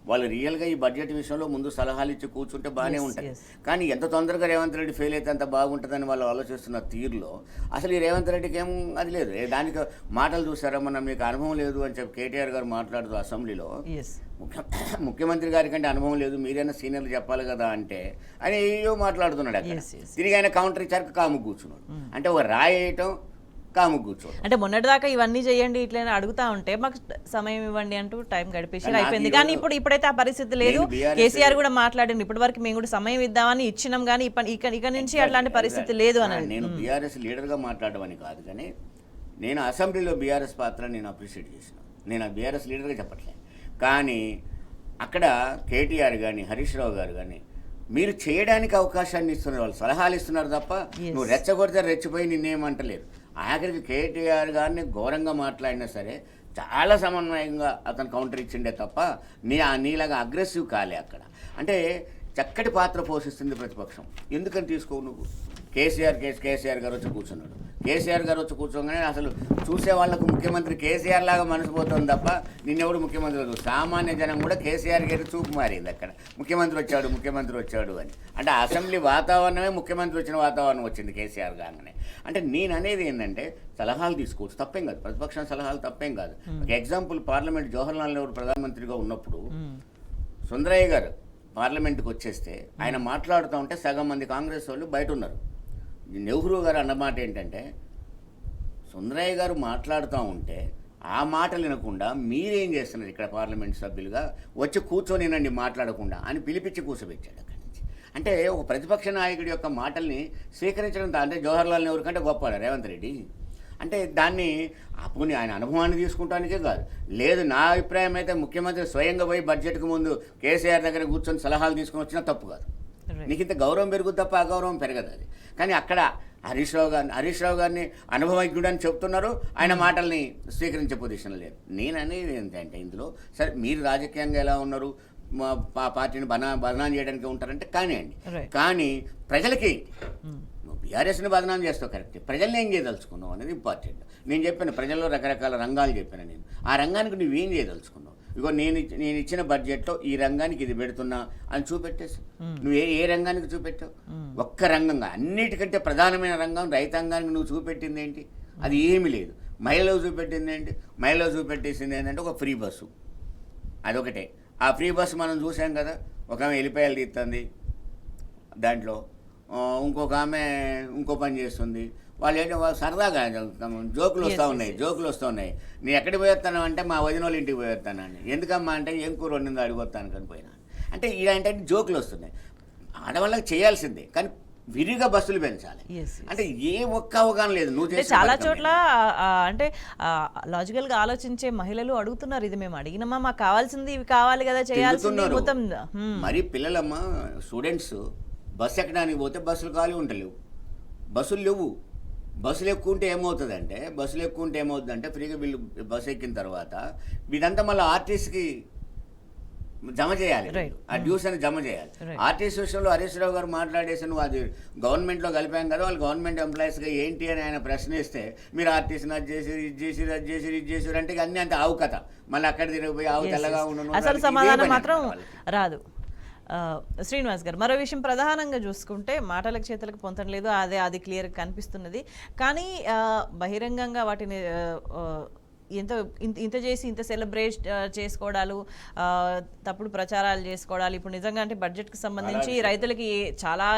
[SPEAKER 2] వాళ్ళు రియల్గా ఈ బడ్జెట్ విషయంలో ముందు సలహాలు ఇచ్చి కూర్చుంటే బాగానే ఉంటాయి. కానీ ఎంత తొందరగా రేవంత్ రెడ్డి ఫెయిల్ అయితే అంత బాగుంటుందని వాళ్ళు ఆలోచిస్తున్న తీరులో అసలు ఈ రేవంత్ రెడ్డికి ఏం అది లేదు. దానికి మాటలు చూసారా, మన మీకు అనుభవం లేదు అని చెప్పి కేటీఆర్ గారు మాట్లాడుతూ అసెంబ్లీలో ముఖ్యమంత్రి గారి కంటే అనుభవం లేదు, మీరైనా సీనియర్లు చెప్పాలి కదా అంటే ఆయన ఏయో మాట్లాడుతున్నాడు. అక్కడ తిరిగి ఆయన కౌంటర్ ఇచ్చారు, కాము కూర్చున్నాడు. అంటే ఒక రాయి వేయటం, కాము కూర్చోడు.
[SPEAKER 1] అంటే మొన్నటిదాకా ఇవన్నీ చేయండి ఇట్లా అడుగుతా ఉంటే మాకు సమయం ఇవ్వండి అంటూ టైం గడిపేసి అయిపోయింది. కానీ ఇప్పుడైతే ఆ పరిస్థితి లేదు. కేసీఆర్ కూడా మాట్లాడండి, ఇప్పటి వరకు మేము కూడా సమయం ఇద్దామని ఇచ్చినాం, కానీ ఇక నుంచి అట్లాంటి పరిస్థితి లేదు అని.
[SPEAKER 2] నేను బీఆర్ఎస్ లీడర్గా మాట్లాడడం అని కాదు, కానీ నేను అసెంబ్లీలో బీఆర్ఎస్ పాత్ర నేను అప్రిషియేట్ చేసిన. నేను బీఆర్ఎస్ లీడర్గా చెప్పట్లేదు. కానీ అక్కడ కేటీఆర్ కానీ హరీష్ రావు గారు కానీ మీరు చేయడానికి అవకాశాన్ని ఇస్తున్నారు, వాళ్ళు సలహాలు ఇస్తున్నారు తప్ప నువ్వు రెచ్చగొడితే రెచ్చిపోయి నిన్నేమంటలేరు. ఆఖరికి కేటీఆర్ గారిని ఘోరంగా మాట్లాడినా సరే చాలా సమన్వయంగా అతను కౌంటర్ ఇచ్చిండే తప్ప నీలాగా అగ్రెసివ్ కాలే అక్కడ. అంటే చక్కటి పాత్ర పోషిస్తుంది ప్రతిపక్షం. ఎందుకని తీసుకోవు నువ్వు? కేసీఆర్ గారు వచ్చి కూర్చున్నాడు. కేసీఆర్ గారు వచ్చి కూర్చోగానే అసలు చూసే వాళ్ళకు ముఖ్యమంత్రి కేసీఆర్ లాగా మనసు పోతుంది తప్ప నిన్నెవడు ముఖ్యమంత్రి. సామాన్య జనం కూడా కేసీఆర్ గారి చూపు మారింది అక్కడ. ముఖ్యమంత్రి వచ్చాడు అని. అంటే అసెంబ్లీ వాతావరణమే ముఖ్యమంత్రి వచ్చిన వాతావరణం వచ్చింది కేసీఆర్ గానే. అంటే నేను అనేది ఏంటంటే సలహాలు తీసుకోవచ్చు, తప్పేం కాదు. ప్రతిపక్షం సలహాలు తప్పేం కాదు. ఒక ఎగ్జాంపుల్, పార్లమెంట్ జవహర్లాల్ నెహ్రూ ప్రధానమంత్రిగా ఉన్నప్పుడు సుందరయ్య గారు పార్లమెంట్కి వచ్చేస్తే ఆయన మాట్లాడుతూ ఉంటే సగం మంది కాంగ్రెస్ వాళ్ళు బయట ఉన్నారు. నెహ్రూ గారు అన్నమాట ఏంటంటే సుందరయ్య గారు మాట్లాడుతూ ఉంటే ఆ మాటలు వినకుండా మీరేం చేస్తున్నారు ఇక్కడ పార్లమెంట్ సభ్యులుగా, వచ్చి కూర్చొనినండి మాట్లాడకుండా అని పిలిపించి కూర్చోబెట్టాడు అక్కడి నుంచి. అంటే ఒక ప్రతిపక్ష నాయకుడి యొక్క మాటల్ని స్వీకరించడం అంటే జవహర్లాల్ నెహ్రూ కంటే గొప్పవాడు రేవంత్ రెడ్డి. అంటే దాన్ని అప్పుడు ఆయన అనుభవాన్ని తీసుకుంటానికే కాదు. లేదు, నా అభిప్రాయం అయితే ముఖ్యమంత్రి స్వయంగా పోయి బడ్జెట్కు ముందు కేసీఆర్ దగ్గర కూర్చొని సలహాలు తీసుకుని వచ్చినా తప్పు కాదు. నీకు ఇంత గౌరవం పెరుగుద్ది తప్ప అగౌరవం పెరగదు అది. కానీ అక్కడ హరీష్ రావు గారిని అనుభవజ్ఞుడు అని చెప్తున్నారు, ఆయన మాటల్ని స్వీకరించే పొజిషన్ లేదు. నేను అనేది ఏంటంటే ఇందులో సరే మీరు రాజకీయంగా ఎలా ఉన్నారు, మా పార్టీని బదనాం చేయడానికి ఉంటారంటే కానివ్వండి, కానీ ప్రజలకి బీఆర్ఎస్ని బదనాం చేస్తావు కరెక్ట్, ప్రజల్ని ఏం చేయదలుచుకున్నావు అనేది ఇంపార్టెంట్. నేను చెప్పాను ప్రజల్లో రకరకాల రంగాలు చెప్పాను నేను. ఆ రంగానికి నువ్వేం చేయదలుచుకున్నావు? ఇగో నేను ఇచ్చిన బడ్జెట్లో ఈ రంగానికి ఇది పెడుతున్నా అని చూపెట్టేసి నువ్వు ఏ రంగానికి చూపెట్టావు? ఒక్క రంగంగా అన్నిటికంటే ప్రధానమైన రంగం రైతాంగానికి నువ్వు చూపెట్టింది ఏంటి? అది ఏమీ లేదు. మహిళలు చూపెట్టింది ఏంటి? మహిళలు చూపెట్టేసింది ఏంటంటే ఒక ఫ్రీ బస్సు, అదొకటే. ఆ ఫ్రీ బస్సు మనం చూసాం కదా, ఒక ఆమె ఎల్లిపాయలు తీస్తుంది దాంట్లో, ఇంకొక ఆమె ఇంకో పని చేస్తుంది. వాళ్ళు ఏంటో సరదాగా జోకులు వస్తూ ఉన్నాయి. నేను ఎక్కడికి పోయేస్తాను అంటే మా వదిన వాళ్ళ ఇంటికి పోయేస్తానండి. ఎందుకమ్మా అంటే ఏం కూర వండిందో అడిగొస్తాను కానీ పోయినా అంటే ఇలాంటి జోకులు వస్తున్నాయి. ఆడవాళ్ళకి చేయాల్సిందే, కానీ విరిగా బస్సులు పెంచాలి. అంటే ఏ ఒక్క అవగాహన లేదు. నువ్వు
[SPEAKER 1] చాలా చోట్ల అంటే లాజికల్ గా ఆలోచించే మహిళలు అడుగుతున్నారు, ఇది మేము అడిగినమా, మాకు కావాల్సింది ఇవి కావాలి కదా, చేయాల్సింది మొత్తం.
[SPEAKER 2] మరి పిల్లలమ్మ స్టూడెంట్స్ బస్సు ఎక్కడానికి పోతే బస్సులు ఖాళీ ఉండలేవు, బస్సులు లేవు. బస్సులు ఎక్కువ ఉంటే ఏమవుతుందంటే ఫ్రీగా వీళ్ళు బస్సు ఎక్కిన తర్వాత ఇదంతా మళ్ళీ ఆర్టీసీకి జమ చేయాలి, ఆ డ్యూస్ అని జమ చేయాలి. ఆర్టీసీ విషయంలో హరీష్ రావు గారు మాట్లాడేసి నువ్వు అది గవర్నమెంట్లో కలిపాం కదా, వాళ్ళు గవర్నమెంట్ ఎంప్లాయీస్గా ఏంటి అని ఆయన ప్రశ్నిస్తే మీరు ఆర్టీసీని అది చేసి అంటే అన్నీ అంత ఆవు కథ. మళ్ళీ అక్కడ తిరిగిపోయి ఆవు తెల్లగా ఉండను,
[SPEAKER 1] అసలు సమాధానం మాత్రం రాదు. శ్రీనివాస్ గారు, మరో విషయం ప్రధానంగా చూసుకుంటే మాటలకు చేతులకు పొందడం లేదు, అది క్లియర్గా కనిపిస్తున్నది. కానీ బహిరంగంగా వాటిని ఇంత చేసి ఇంత సెలబ్రేట్ చేసుకోవడాలు, తప్పుడు ప్రచారాలు చేసుకోవడాలు, ఇప్పుడు నిజంగా అంటే బడ్జెట్కి సంబంధించి రైతులకి చాలా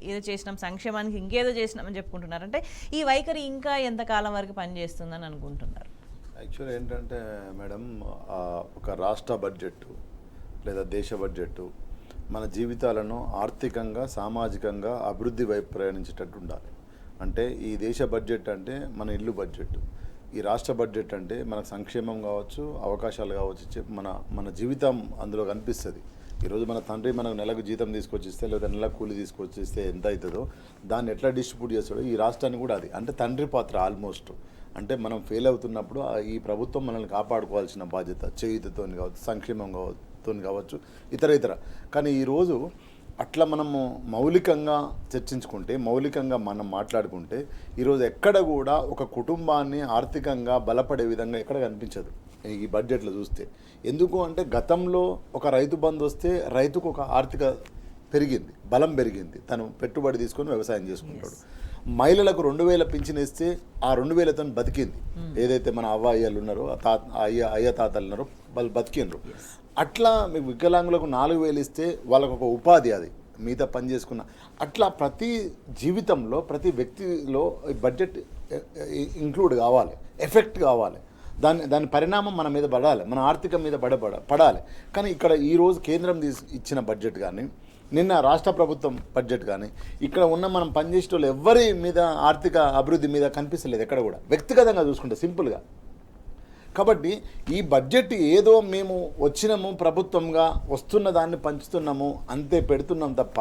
[SPEAKER 1] ఏదో చేసినాం, సంక్షేమానికి ఇంకేదో చేసినామని చెప్పుకుంటున్నారు. అంటే ఈ వైఖరి ఇంకా ఎంతకాలం వరకు పనిచేస్తుందని అనుకుంటున్నారు?
[SPEAKER 3] యాక్చువల్లీ ఏంటంటే మేడం, ఒక రాష్ట్ర బడ్జెట్ లేదా దేశ బడ్జెట్ మన జీవితాలను ఆర్థికంగా సామాజికంగా అభివృద్ధి వైపు ప్రయాణించేటట్టు ఉండాలి. అంటే ఈ దేశ బడ్జెట్ అంటే మన ఇల్లు బడ్జెట్, ఈ రాష్ట్ర బడ్జెట్ అంటే మనకు సంక్షేమం కావచ్చు, అవకాశాలు కావచ్చు, మన జీవితం అందులో కనిపిస్తుంది. ఈరోజు మన తండ్రి మనకు నెలకు జీతం తీసుకొచ్చిస్తే లేదా నెలకు కూలి తీసుకొచ్చిస్తే ఎంత అవుతుందో దాన్ని ఎట్లా డిస్ట్రిబ్యూట్ చేస్తాడో ఈ రాష్ట్రాన్ని కూడా అది అంటే తండ్రి పాత్ర ఆల్మోస్ట్. అంటే మనం ఫెయిల్ అవుతున్నప్పుడు ఈ ప్రభుత్వం మనల్ని కాపాడుకోవాల్సిన బాధ్యత, చేయుతతో కావచ్చు, సంక్షేమం కావచ్చు, ఇతర. కానీ ఈరోజు అట్లా మనము మౌలికంగా చర్చించుకుంటే, మౌలికంగా మనం మాట్లాడుకుంటే ఈరోజు ఎక్కడ కూడా ఒక కుటుంబాన్ని ఆర్థికంగా బలపడే విధంగా ఎక్కడ కనిపించదు ఈ బడ్జెట్లో చూస్తే. ఎందుకు అంటే గతంలో ఒక రైతు బంధు వస్తే రైతుకు ఒక ఆర్థిక పెరిగింది, బలం పెరిగింది, తను పెట్టుబడి తీసుకొని వ్యవసాయం చేసుకుంటాడు. మహిళలకు 2000 పింఛన్ ఇస్తే ఆ 2000తో బతికింది. ఏదైతే మన అయ్యలు ఉన్నారో, అయ్య తాతలు ఉన్నారో వాళ్ళు బతికిండ్రు. అట్లా మీకు వికలాంగులకు 4000 ఇస్తే వాళ్ళకు ఒక ఉపాధి, అది మిగతా పని చేసుకున్న. అట్లా ప్రతి జీవితంలో ప్రతి వ్యక్తిలో బడ్జెట్ ఇంక్లూడ్ కావాలి, ఎఫెక్ట్ కావాలి, దాని పరిణామం మన మీద పడాలి, మన ఆర్థికం మీద పడాలి. కానీ ఇక్కడ ఈరోజు కేంద్రం ఇచ్చిన బడ్జెట్ కానీ, నిన్న రాష్ట్ర ప్రభుత్వం బడ్జెట్ కానీ, ఇక్కడ ఉన్న మనం పనిచేసే వాళ్ళు ఎవరి మీద ఆర్థిక అభివృద్ధి మీద కనిపిస్తలేదు ఎక్కడ కూడా, వ్యక్తిగతంగా చూసుకుంటే సింపుల్గా. కాబట్టి ఈ బడ్జెట్ ఏదో మేము వచ్చినాము ప్రభుత్వంగా వస్తున్న దాన్ని పంచుతున్నాము అంతే పెడుతున్నాం తప్ప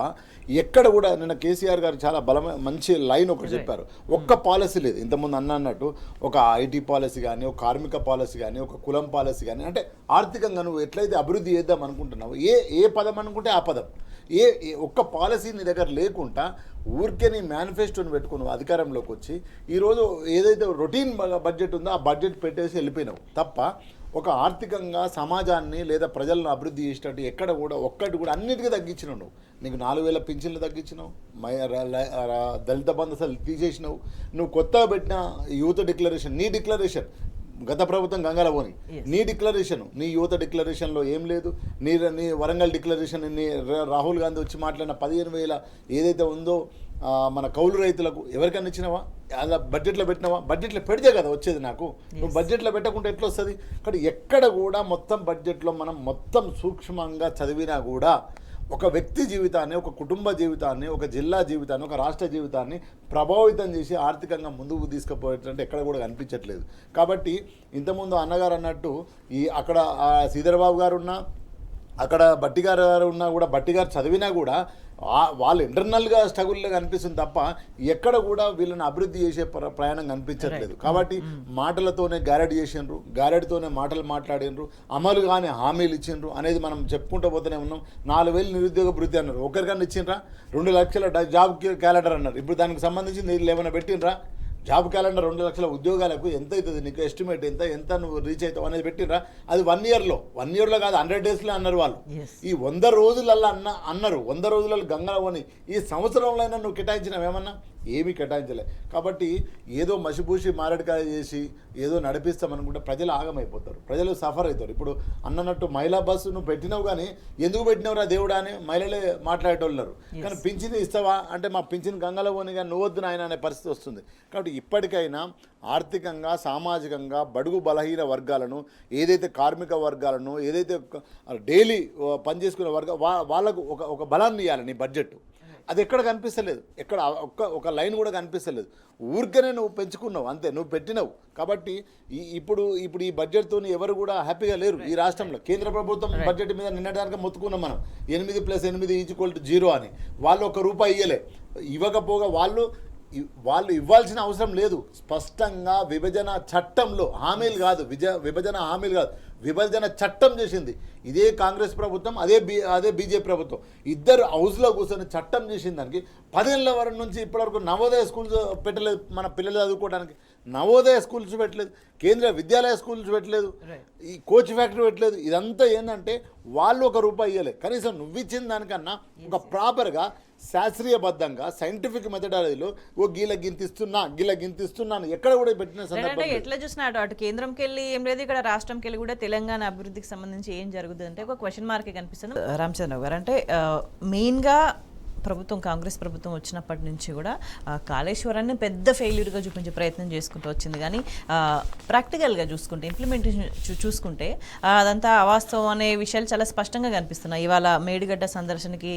[SPEAKER 3] ఎక్కడ కూడా. నిన్న కేసీఆర్ గారు చాలా మంచి లైన్ ఒకటి చెప్పారు, ఒక్క పాలసీ లేదు. ఇంతకుముందు అన్నట్టు ఒక ఐటీ పాలసీ కానీ, ఒక కార్మిక పాలసీ కానీ, ఒక కులం పాలసీ కానీ, అంటే ఆర్థికంగా నువ్వు ఎట్లయితే అభివృద్ధి చేద్దాం అనుకుంటున్నావు, ఏ పదం అనుకుంటే ఆ పదం, ఒక్క పాలసీ నీ దగ్గర లేకుండా ఊరికే నీ మేనిఫెస్టోని పెట్టుకున్నావు అధికారంలోకి వచ్చి. ఈరోజు ఏదైతే రొటీన్ బడ్జెట్ ఉందో ఆ బడ్జెట్ పెట్టేసి వెళ్ళిపోయినావు తప్ప ఒక ఆర్థికంగా సమాజాన్ని లేదా ప్రజలను అభివృద్ధి చేసేటట్టు ఎక్కడ కూడా ఒక్కటి కూడా అన్నిటికీ తగ్గించినావు. నువ్వు నీకు 4000 పింఛన్లు తగ్గించినావు, దళిత బంధు అసలు తీసేసినావు. నువ్వు కొత్తగా పెట్టిన యూత్ డిక్లరేషన్, నీ డిక్లరేషన్ గత ప్రభుత్వం గంగాల పోని, నీ డిక్లరేషన్, నీ యువత డిక్లరేషన్లో ఏం లేదు. నీ వరంగల్ డిక్లరేషన్, నీ రాహుల్ గాంధీ వచ్చి మాట్లాడిన 15,000 ఏదైతే ఉందో మన కౌలు రైతులకు ఎవరికైనా ఇచ్చినావా? అలా బడ్జెట్లో పెట్టినావా? బడ్జెట్లో పెడితే కదా వచ్చేది నాకు. నువ్వు బడ్జెట్లో పెట్టకుంటే ఎట్లా వస్తుంది? కానీ ఎక్కడ కూడా మొత్తం బడ్జెట్లో మనం మొత్తం సూక్ష్మంగా చదివినా కూడా ఒక వ్యక్తి జీవితాన్ని, ఒక కుటుంబ జీవితాన్ని, ఒక జిల్లా జీవితాన్ని, ఒక రాష్ట్ర జీవితాన్ని ప్రభావితం చేసి ఆర్థికంగా ముందుకు తీసుకుపోయేటంటే ఎక్కడ కూడా కనిపించట్లేదు. కాబట్టి ఇంతకుముందు అన్నగారు అన్నట్టు అక్కడ శ్రీధరబాబు గారు ఉన్నా, అక్కడ బట్టి గారు ఉన్నా కూడా, బట్టి గారు చదివినా కూడా వాళ్ళు ఇంటర్నల్గా స్ట్రగుల్లో కనిపిస్తుంది తప్ప ఎక్కడ కూడా వీళ్ళని అభివృద్ధి చేసే ప్రయాణం కనిపించట్లేదు. కాబట్టి మాటలతోనే గారెడ్ చేసిండ్రు, గారెడ్తోనే మాటలు మాట్లాడినరు, అమలు కానీ హామీలు ఇచ్చిండ్రు అనేది మనం చెప్పుకుంటూ పోతూనే ఉన్నాం. 4000 నిరుద్యోగ వృద్ధి అన్నారు, ఒకరికన్నా ఇచ్చిండ్రా? 2 లక్షల జాబ్ క్యాలెండర్ అన్నారు, ఇప్పుడు దానికి సంబంధించి ఏమైనా పెట్టినరా? జాబ్ క్యాలెండర్ 2 లక్షల ఉద్యోగాలకు ఎంత అవుతుంది నీకు ఎస్టిమేట్ ఎంత నువ్వు రీచ్ అవుతావు అనేది పెట్టినరా? అది 1 ఇయర్లో కాదు 100 డేస్లో అన్నారు వాళ్ళు. ఈ 100 రోజులల్లో అన్నారు 100 రోజులలో గంగావని ఈ సంవత్సరంలో నువ్వు కేటాయించినావేమన్నా? ఏమీ కేటాయించలే. కాబట్టి ఏదో మసిపూసి మారడికాయ చేసి ఏదో నడిపిస్తామనుకుంటే ప్రజలు ఆగమైపోతారు, ప్రజలు సఫర్ అవుతారు. ఇప్పుడు అన్నట్టు మహిళా బస్సు నువ్వు పెట్టినావు కానీ ఎందుకు పెట్టినవురా దేవుడా అని మహిళలే మాట్లాడేటోళ్ళరు. కానీ పింఛన్ ఇస్తావా అంటే మా పింఛన్ గంగలో పోని కానీ నువ్వు వద్దు నాయన అనే పరిస్థితి వస్తుంది. కాబట్టి ఇప్పటికైనా ఆర్థికంగా సామాజికంగా బడుగు బలహీన వర్గాలను ఏదైతే కార్మిక వర్గాలను ఏదైతే డైలీ పనిచేసుకునే వాళ్ళకు ఒక బలాన్ని ఇవ్వాలి నీ బడ్జెట్. అది ఎక్కడ కనిపిస్తలేదు, ఎక్కడ ఒక లైన్ కూడా కనిపిస్తలేదు. ఊరికనే నువ్వు పెంచుకున్నావు అంతే, నువ్వు పెట్టినావు. కాబట్టి ఇప్పుడు ఈ బడ్జెట్తో ఎవరు కూడా హ్యాపీగా లేరు ఈ రాష్ట్రంలో. కేంద్ర ప్రభుత్వం బడ్జెట్ మీద నిన్నటిదాకా మొత్తుకున్నాం మనం 8+8 = 0 అని. వాళ్ళు ₹1 ఇవ్వలే. ఇవ్వకపోగా వాళ్ళు ఇవ్వాల్సిన అవసరం లేదు. స్పష్టంగా విభజన చట్టంలో హామీలు కాదు, విభజన హామీలు కాదు, విభజన చట్టం చేసింది ఇదే కాంగ్రెస్ ప్రభుత్వం, అదే బీజేపీ ప్రభుత్వం. ఇద్దరు హౌస్లో కూర్చొని చట్టం చేసిన దానికి 10 ఏళ్ల వరకు నుంచి ఇప్పటివరకు నవోదయ స్కూల్స్ పెట్టలేదు. మన పిల్లలు చదువుకోవడానికి నవోదయ స్కూల్స్ పెట్టలేదు, కేంద్రీయ విద్యాలయ స్కూల్స్ పెట్టలేదు, ఈ కోచ్ ఫ్యాక్టరీ పెట్టలేదు. ఇదంతా ఏంటంటే వాళ్ళు ₹1 ఇవ్వలేదు. కనీసం నువ్వు ఇచ్చిన దానికన్నా ఒక ప్రాపర్గా శాస్త్రీయబద్ధంగా సైంటిఫిక్ మెథడాలజీలో గీల గింతిస్తున్నాను ఎక్కడ కూడా పెట్టిన సందర్భం
[SPEAKER 1] ఎట్లా చూసినా అటు కేంద్రంకి వెళ్ళి ఏం లేదు, ఇక్కడ రాష్ట్రంకి వెళ్ళి కూడా తెలంగాణ అభివృద్ధికి సంబంధించి ఏం జరుగుతుంది అంటే ఒక క్వశ్చన్ మార్కే కనిపిస్తుంది. రామచంద్రరావు గారు అంటే మెయిన్గా కాంగ్రెస్ ప్రభుత్వం వచ్చినప్పటి నుంచి కూడా కాళేశ్వరాన్ని పెద్ద ఫెయిల్యూర్గా చూపించే ప్రయత్నం చేసుకుంటూ వచ్చింది. కానీ ప్రాక్టికల్గా చూసుకుంటే ఇంప్లిమెంటేషన్ చూసుకుంటే అదంతా అవాస్తవం అనే విషయాలు చాలా స్పష్టంగా కనిపిస్తున్నాయి. ఇవాళ మేడిగడ్డ సందర్శనకి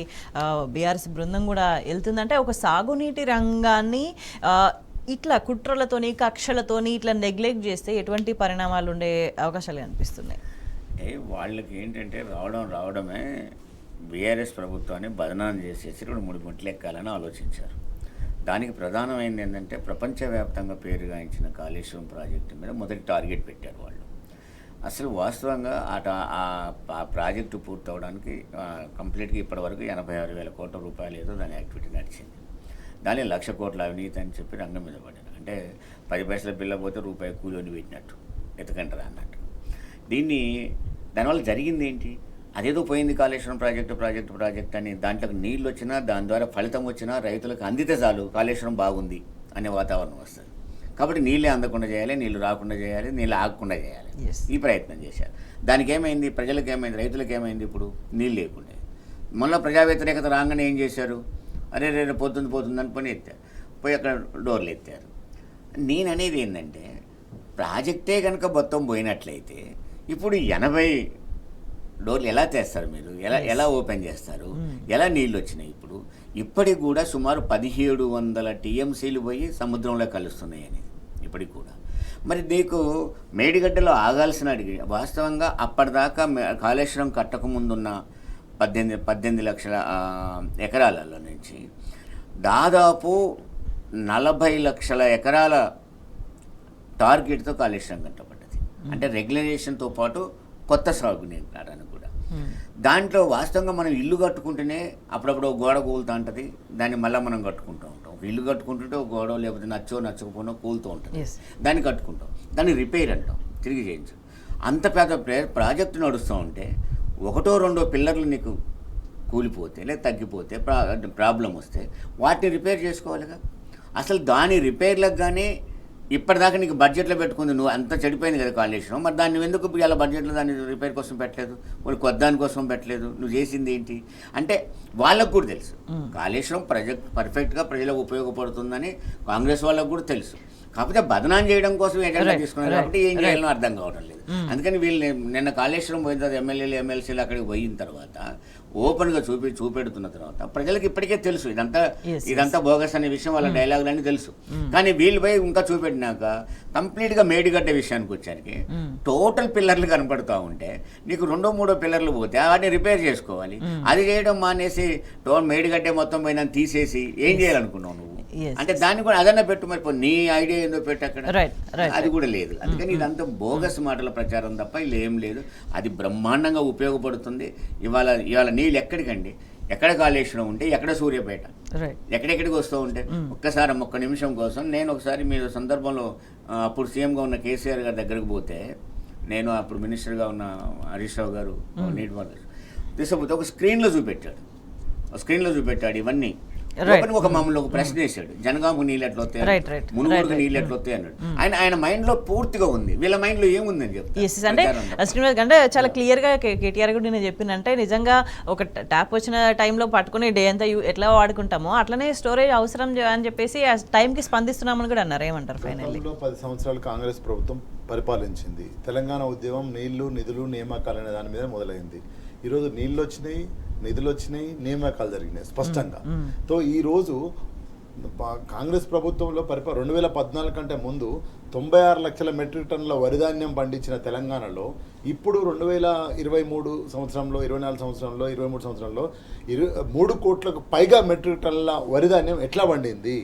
[SPEAKER 1] బీఆర్ఎస్ బృందం కూడా వెళ్తుందంటే ఒక సాగునీటి రంగాన్ని ఇట్లా కుట్రలతోని కక్షలతోని ఇట్లా నెగ్లెక్ట్ చేస్తే ఎటువంటి పరిణామాలు ఉండే అవకాశాలు కనిపిస్తున్నాయి?
[SPEAKER 2] వాళ్ళకి ఏంటంటే రావడమే బీఆర్ఎస్ ప్రభుత్వాన్ని బదనాం చేసేసి 2-3 గుంటలు ఎక్కాలని ఆలోచించారు. దానికి ప్రధానమైనది ఏంటంటే ప్రపంచవ్యాప్తంగా పేరుగాంచిన కాళేశ్వరం ప్రాజెక్టు మీద మొదటి టార్గెట్ పెట్టారు వాళ్ళు. అసలు వాస్తవంగా ఆ ప్రాజెక్టు పూర్తవడానికి కంప్లీట్గా ఇప్పటివరకు 86,000 కోట్ల రూపాయలు ఏదో దాని యాక్టివిటీ నడిచింది. దాని 1,00,000 కోట్ల అవినీతి అని చెప్పి రంగం మీద పడారు. అంటే 10 పైసల బిల్ల పోతే ₹1 కూలీని పెట్టినట్టు ఎతకంటారా అన్నట్టు. దానివల్ల జరిగింది ఏంటి? అదేదో పోయింది కాళేశ్వరం ప్రాజెక్టు అని దాంట్లోకి నీళ్ళు వచ్చినా దాని ద్వారా ఫలితం వచ్చినా రైతులకు అందితే చాలు కాళేశ్వరం బాగుంది అనే వాతావరణం వస్తుంది. కాబట్టి నీళ్ళే అందకుండా చేయాలి, నీళ్ళు రాకుండా చేయాలి, నీళ్ళు ఆగకుండా చేయాలి. ఈ ప్రయత్నం చేశారు. దానికి ఏమైంది? ప్రజలకు ఏమైంది? రైతులకు ఏమైంది? ఇప్పుడు నీళ్ళు లేకుండా మళ్ళీ ప్రజా వ్యతిరేకత రాగానే ఏం చేశారు? అరే పోతుంది అని పని ఎత్తారు, పోయి అక్కడ డోర్లు ఎత్తారు. నేను అనేది ఏంటంటే ప్రాజెక్టే కనుక మొత్తం పోయినట్లయితే ఇప్పుడు 80 డోర్లు ఎలా తెస్తారు మీరు? ఎలా ఓపెన్ చేస్తారు? ఎలా నీళ్ళు వచ్చినాయి? ఇప్పటికి కూడా సుమారు 1700 TMCలు పోయి సముద్రంలో కలుస్తున్నాయి అనేది ఇప్పటికి కూడా. మరి నీకు మేడిగడ్డలో ఆగాల్సిన వాస్తవంగా అప్పటిదాకా కాళేశ్వరం కట్టకముందున్న 18 లక్షల ఎకరాలలో నుంచి దాదాపు 40 లక్షల ఎకరాల టార్గెట్తో కాళేశ్వరం కట్టబడ్డది. అంటే రెగ్యులరేషన్తో పాటు కొత్త సాగునీరు కూడా. దాంట్లో వాస్తవంగా మనం ఇల్లు కట్టుకుంటేనే అప్పుడప్పుడు ఒక గోడ కూలుతూ ఉంటుంది, దాన్ని మళ్ళీ మనం కట్టుకుంటూ ఉంటాం. ఒక ఇల్లు కట్టుకుంటుంటే ఒక గోడ లేకపోతే నచ్చకపోయినా కూలుతూ ఉంటుంది, దాన్ని కట్టుకుంటాం, దాన్ని రిపేర్ అంటాం, తిరిగి చేయించు. అంత పెద్ద ప్రాజెక్టు నడుస్తూ ఉంటే 1-2 పిల్లర్లు నీకు కూలిపోతే లేదా తగ్గిపోతే ప్రాబ్లం వస్తే వాటిని రిపేర్ చేసుకోవాలిగా. అసలు దాని రిపేర్లకు కానీ ఇప్పటిదాకా నీకు బడ్జెట్లో పెట్టుకుంది, నువ్వు అంత చెడిపోయింది కదా కాళేశ్వరం, మరి దాన్ని ఎందుకు ఇలా బడ్జెట్లో దాన్ని రిపేర్ కోసం పెట్టలేదు, వాళ్ళు కొత్త దానికోసం పెట్టలేదు, నువ్వు చేసింది ఏంటి అంటే వాళ్ళకు కూడా తెలుసు కాళేశ్వరం పర్ఫెక్ట్గా ప్రజలకు ఉపయోగపడుతుందని కాంగ్రెస్ వాళ్ళకు కూడా తెలుసు. కాకపోతే బదనాం చేయడం కోసం ఎజెండా తీసుకున్నారు కాబట్టి ఏం చేయాలో అర్థం కావడం లేదు. అందుకని వీళ్ళు నిన్న కాళేశ్వరం పోయిన తర్వాత ఎమ్మెల్యేలు ఎమ్మెల్సీలు అక్కడికి పోయిన తర్వాత ఓపెన్గా చూపెడుతున్న తర్వాత ప్రజలకు ఇప్పటికే తెలుసు ఇదంతా బోగస్ అనే విషయం, వాళ్ళ డైలాగులన్నీ తెలుసు. కానీ వీళ్ళు పోయి ఇంకా చూపెట్టినాక కంప్లీట్గా మేడిగడ్డ విషయానికి వచ్చానికి టోటల్ పిల్లర్లు కనపడుతూ ఉంటే నీకు 2-3 పిల్లర్లు పోతే వాటిని రిపేర్ చేసుకోవాలి. అది చేయడం మానేసి మేడిగడ్డే మొత్తం పోయిన తీసేసి ఏం చేయాలనుకున్నావు నువ్వు? అంటే దాన్ని కూడా అదన్నా పెట్టు, మరి నీ ఐడియా ఏందో పెట్టు అక్కడ, అది కూడా లేదు. అందుకని ఇదంతా బోగస్ మాటల ప్రచారం తప్ప ఇలా ఏం లేదు. అది బ్రహ్మాండంగా ఉపయోగపడుతుంది. ఇవాళ నీళ్ళు ఎక్కడికండి? ఎక్కడ కాళేశ్వరం ఉంటే ఎక్కడ సూర్యాపేట,
[SPEAKER 1] రైట్.
[SPEAKER 2] ఎక్కడెక్కడికి వస్తూ ఉంటే ఒక్కసారి ఒక్క నిమిషం కోసం నేను ఒకసారి మీరు సందర్భంలో అప్పుడు సీఎంగా ఉన్న కేసీఆర్ గారి దగ్గరకు పోతే, నేను అప్పుడు మినిస్టర్గా ఉన్న హరీష్ రావు గారు నీటి వాటర్ తీసుకుపోతే ఒక స్క్రీన్లో చూపెట్టాడు ఇవన్నీ. ఒక మమ్మల్ని ఒక ప్రశ్న వేసాడు, జనగాము నీళ్ళు ఎట్లా వస్తాయి, మునుగోడుకు నీళ్ళు ఎట్లా వస్తాయి అన్నాడు. ఆయన మైండ్ లో పూర్తిగా ఉంది, వీళ్ళ మైండ్ లో ఏముందని
[SPEAKER 1] చెప్తాను. అంటే శ్రీనివాస్ అంటే చాలా క్లియర్ గా కేటీఆర్ కూడా నేను చెప్పిందంటే, నిజంగా ఒక ట్యాప్ వచ్చిన టైంలో పట్టుకుని డే అంతా ఎట్లా వాడుకుంటామో అట్లనే స్టోరేజ్ అవసరం అని చెప్పేసి ఆ టైంకి స్పందిస్తున్నామని కూడా అన్నారు. ఏమంటారు? ఫైనల్లీ
[SPEAKER 3] 10 సంవత్సరాలు కాంగ్రెస్ ప్రభుత్వం పరిపాలించింది. తెలంగాణ ఉద్యమం నీళ్లు, నిధులు, నియామకాలు అనే దాని మీద మొదలైంది. ఈరోజు నీళ్ళు వచ్చినాయి, నిధులు వచ్చినాయి, నియామకాలు జరిగినాయి స్పష్టంగా. సో ఈరోజు కాంగ్రెస్ ప్రభుత్వంలో 2014 కంటే ముందు 96 లక్షల మెట్రిక్ టన్నుల వరిధాన్యం పండించిన తెలంగాణలో ఇప్పుడు 2023 సంవత్సరంలో, 24 సంవత్సరంలో, 23 సంవత్సరంలో 3 కోట్లకు పైగా మెట్రిక్ టన్నుల వరిధాన్యం ఎట్లా పండింది?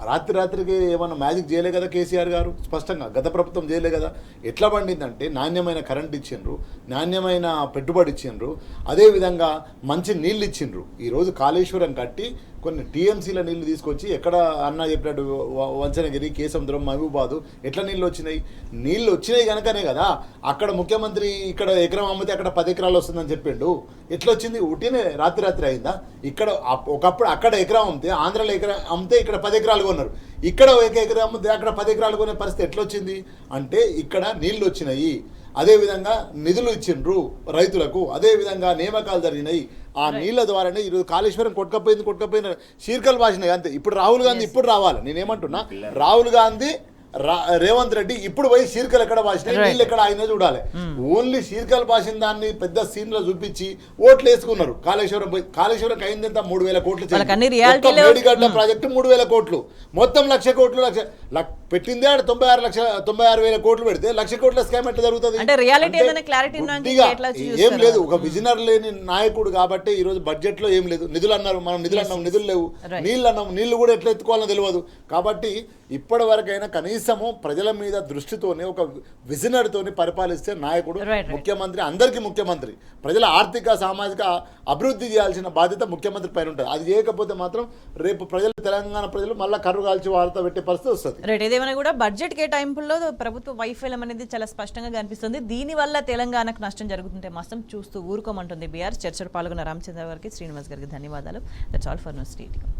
[SPEAKER 3] రాత్రికి ఏమన్నా మ్యాజిక్ చేయలే కదా కేసీఆర్ గారు, స్పష్టంగా గత ప్రభుత్వం చేయలే కదా. ఎట్లా పండిందంటే నాణ్యమైన కరెంట్ ఇచ్చిండ్రు, నాణ్యమైన పెట్టుబడి ఇచ్చిండ్రు, అదేవిధంగా మంచి నీళ్ళు ఇచ్చిండ్రు. ఈరోజు కాళేశ్వరం కట్టి కొన్ని టీఎంసీల నీళ్లు తీసుకొచ్చి ఎక్కడ అన్న చెప్పినట్టు వంచనగిరి, కేసముద్రం, మహబూబాదు ఎట్లా నీళ్ళు వచ్చినాయి? నీళ్ళు వచ్చినాయి కనుకనే కదా అక్కడ ముఖ్యమంత్రి ఇక్కడ ఎకరం అమ్మితే అక్కడ 10 ఎకరాలు వస్తుందని చెప్పిండు. ఎట్లా వచ్చింది? ఉట్టినే రాత్రి అయిందా? ఇక్కడ ఒకప్పుడు అక్కడ ఎకరం అమ్మితే, ఆంధ్రాలో ఎకరం అమ్మితే ఇక్కడ 10 ఎకరాలు కొన్నారు. ఇక్కడ ఒక ఎకరం అమ్మితే అక్కడ 10 ఎకరాలు కొనే పరిస్థితి ఎట్లా వచ్చింది అంటే, ఇక్కడ నీళ్ళు వచ్చినాయి, అదేవిధంగా నిధులు ఇచ్చిండ్రు రైతులకు, అదేవిధంగా నియామకాలు జరిగినాయి. ఆ నీళ్ళ ద్వారానే ఈరోజు కాళేశ్వరం కొట్టుకపోయిన శీర్కలు వాసినాయి అంతే. ఇప్పుడు రాహుల్ గాంధీ ఇప్పుడు రావాలి. నేనేమంటున్నా, రాహుల్ గాంధీ రేవంత్ రెడ్డి ఇప్పుడు పోయి శీర్కలు ఎక్కడ భాషినాయి, నీళ్ళు ఎక్కడ ఆయన చూడాలి. ఓన్లీ శీర్కలు భాషిన దాన్ని పెద్ద సీన్ లో చూపించి ఓట్లు వేసుకున్నారు. కాళేశ్వరం అయింది ఎంత? 3,000 కోట్లు. మేడిగడ్డ ప్రాజెక్టు 3,000 కోట్లు, మొత్తం 1,00,000 కోట్లు. పెట్టిందే 96,000 కోట్లు పెడితే 1,00,000 కోట్ల స్కామ్ ఎట్లా జరుగుతుంది? ఏం లేదు. ఒక విజనర్ లేని నాయకుడు కాబట్టి ఈ రోజు బడ్జెట్ లో ఏం లేదు. నిధులు అన్నారు, మనం నిధులు అన్నాం, నిధులు లేవు. నీళ్ళు అన్నాం, నీళ్లు కూడా ఎట్లా ఎత్తుకోవాలో తెలియదు. కాబట్టి ఇప్పటి వరకైనా కనీసము ప్రజల మీద దృష్టితోనే ఒక విజనర్ తోని పరిపాలిస్తే నాయకుడు, ముఖ్యమంత్రి, అందరికీ ముఖ్యమంత్రి, ప్రజల ఆర్థిక సామాజిక అభివృద్ధి చేయాల్సిన బాధ్యత ముఖ్యమంత్రి పైన ఉంటుంది. అది చేయకపోతే మాత్రం రేపు తెలంగాణ ప్రజలు మళ్ళీ కర్రు కాల్చి వార్త పెట్టే పరిస్థితి వస్తుంది.
[SPEAKER 1] ఏదేమైనా కూడా బడ్జెట్ కేటాయింపుల్లో ప్రభుత్వ వైఫల్యం అనేది చాలా స్పష్టంగా కనిపిస్తుంది. దీనివల్ల తెలంగాణకు నష్టం జరుగుతుంటే మాత్రం చూస్తూ ఊరుకోమంటుంది బీఆర్. చర్చలో పాల్గొన్న రామచంద్ర గారికి, శ్రీనివాస్ గారికి ధన్యవాదాలు. That's all for now. Stay tuned.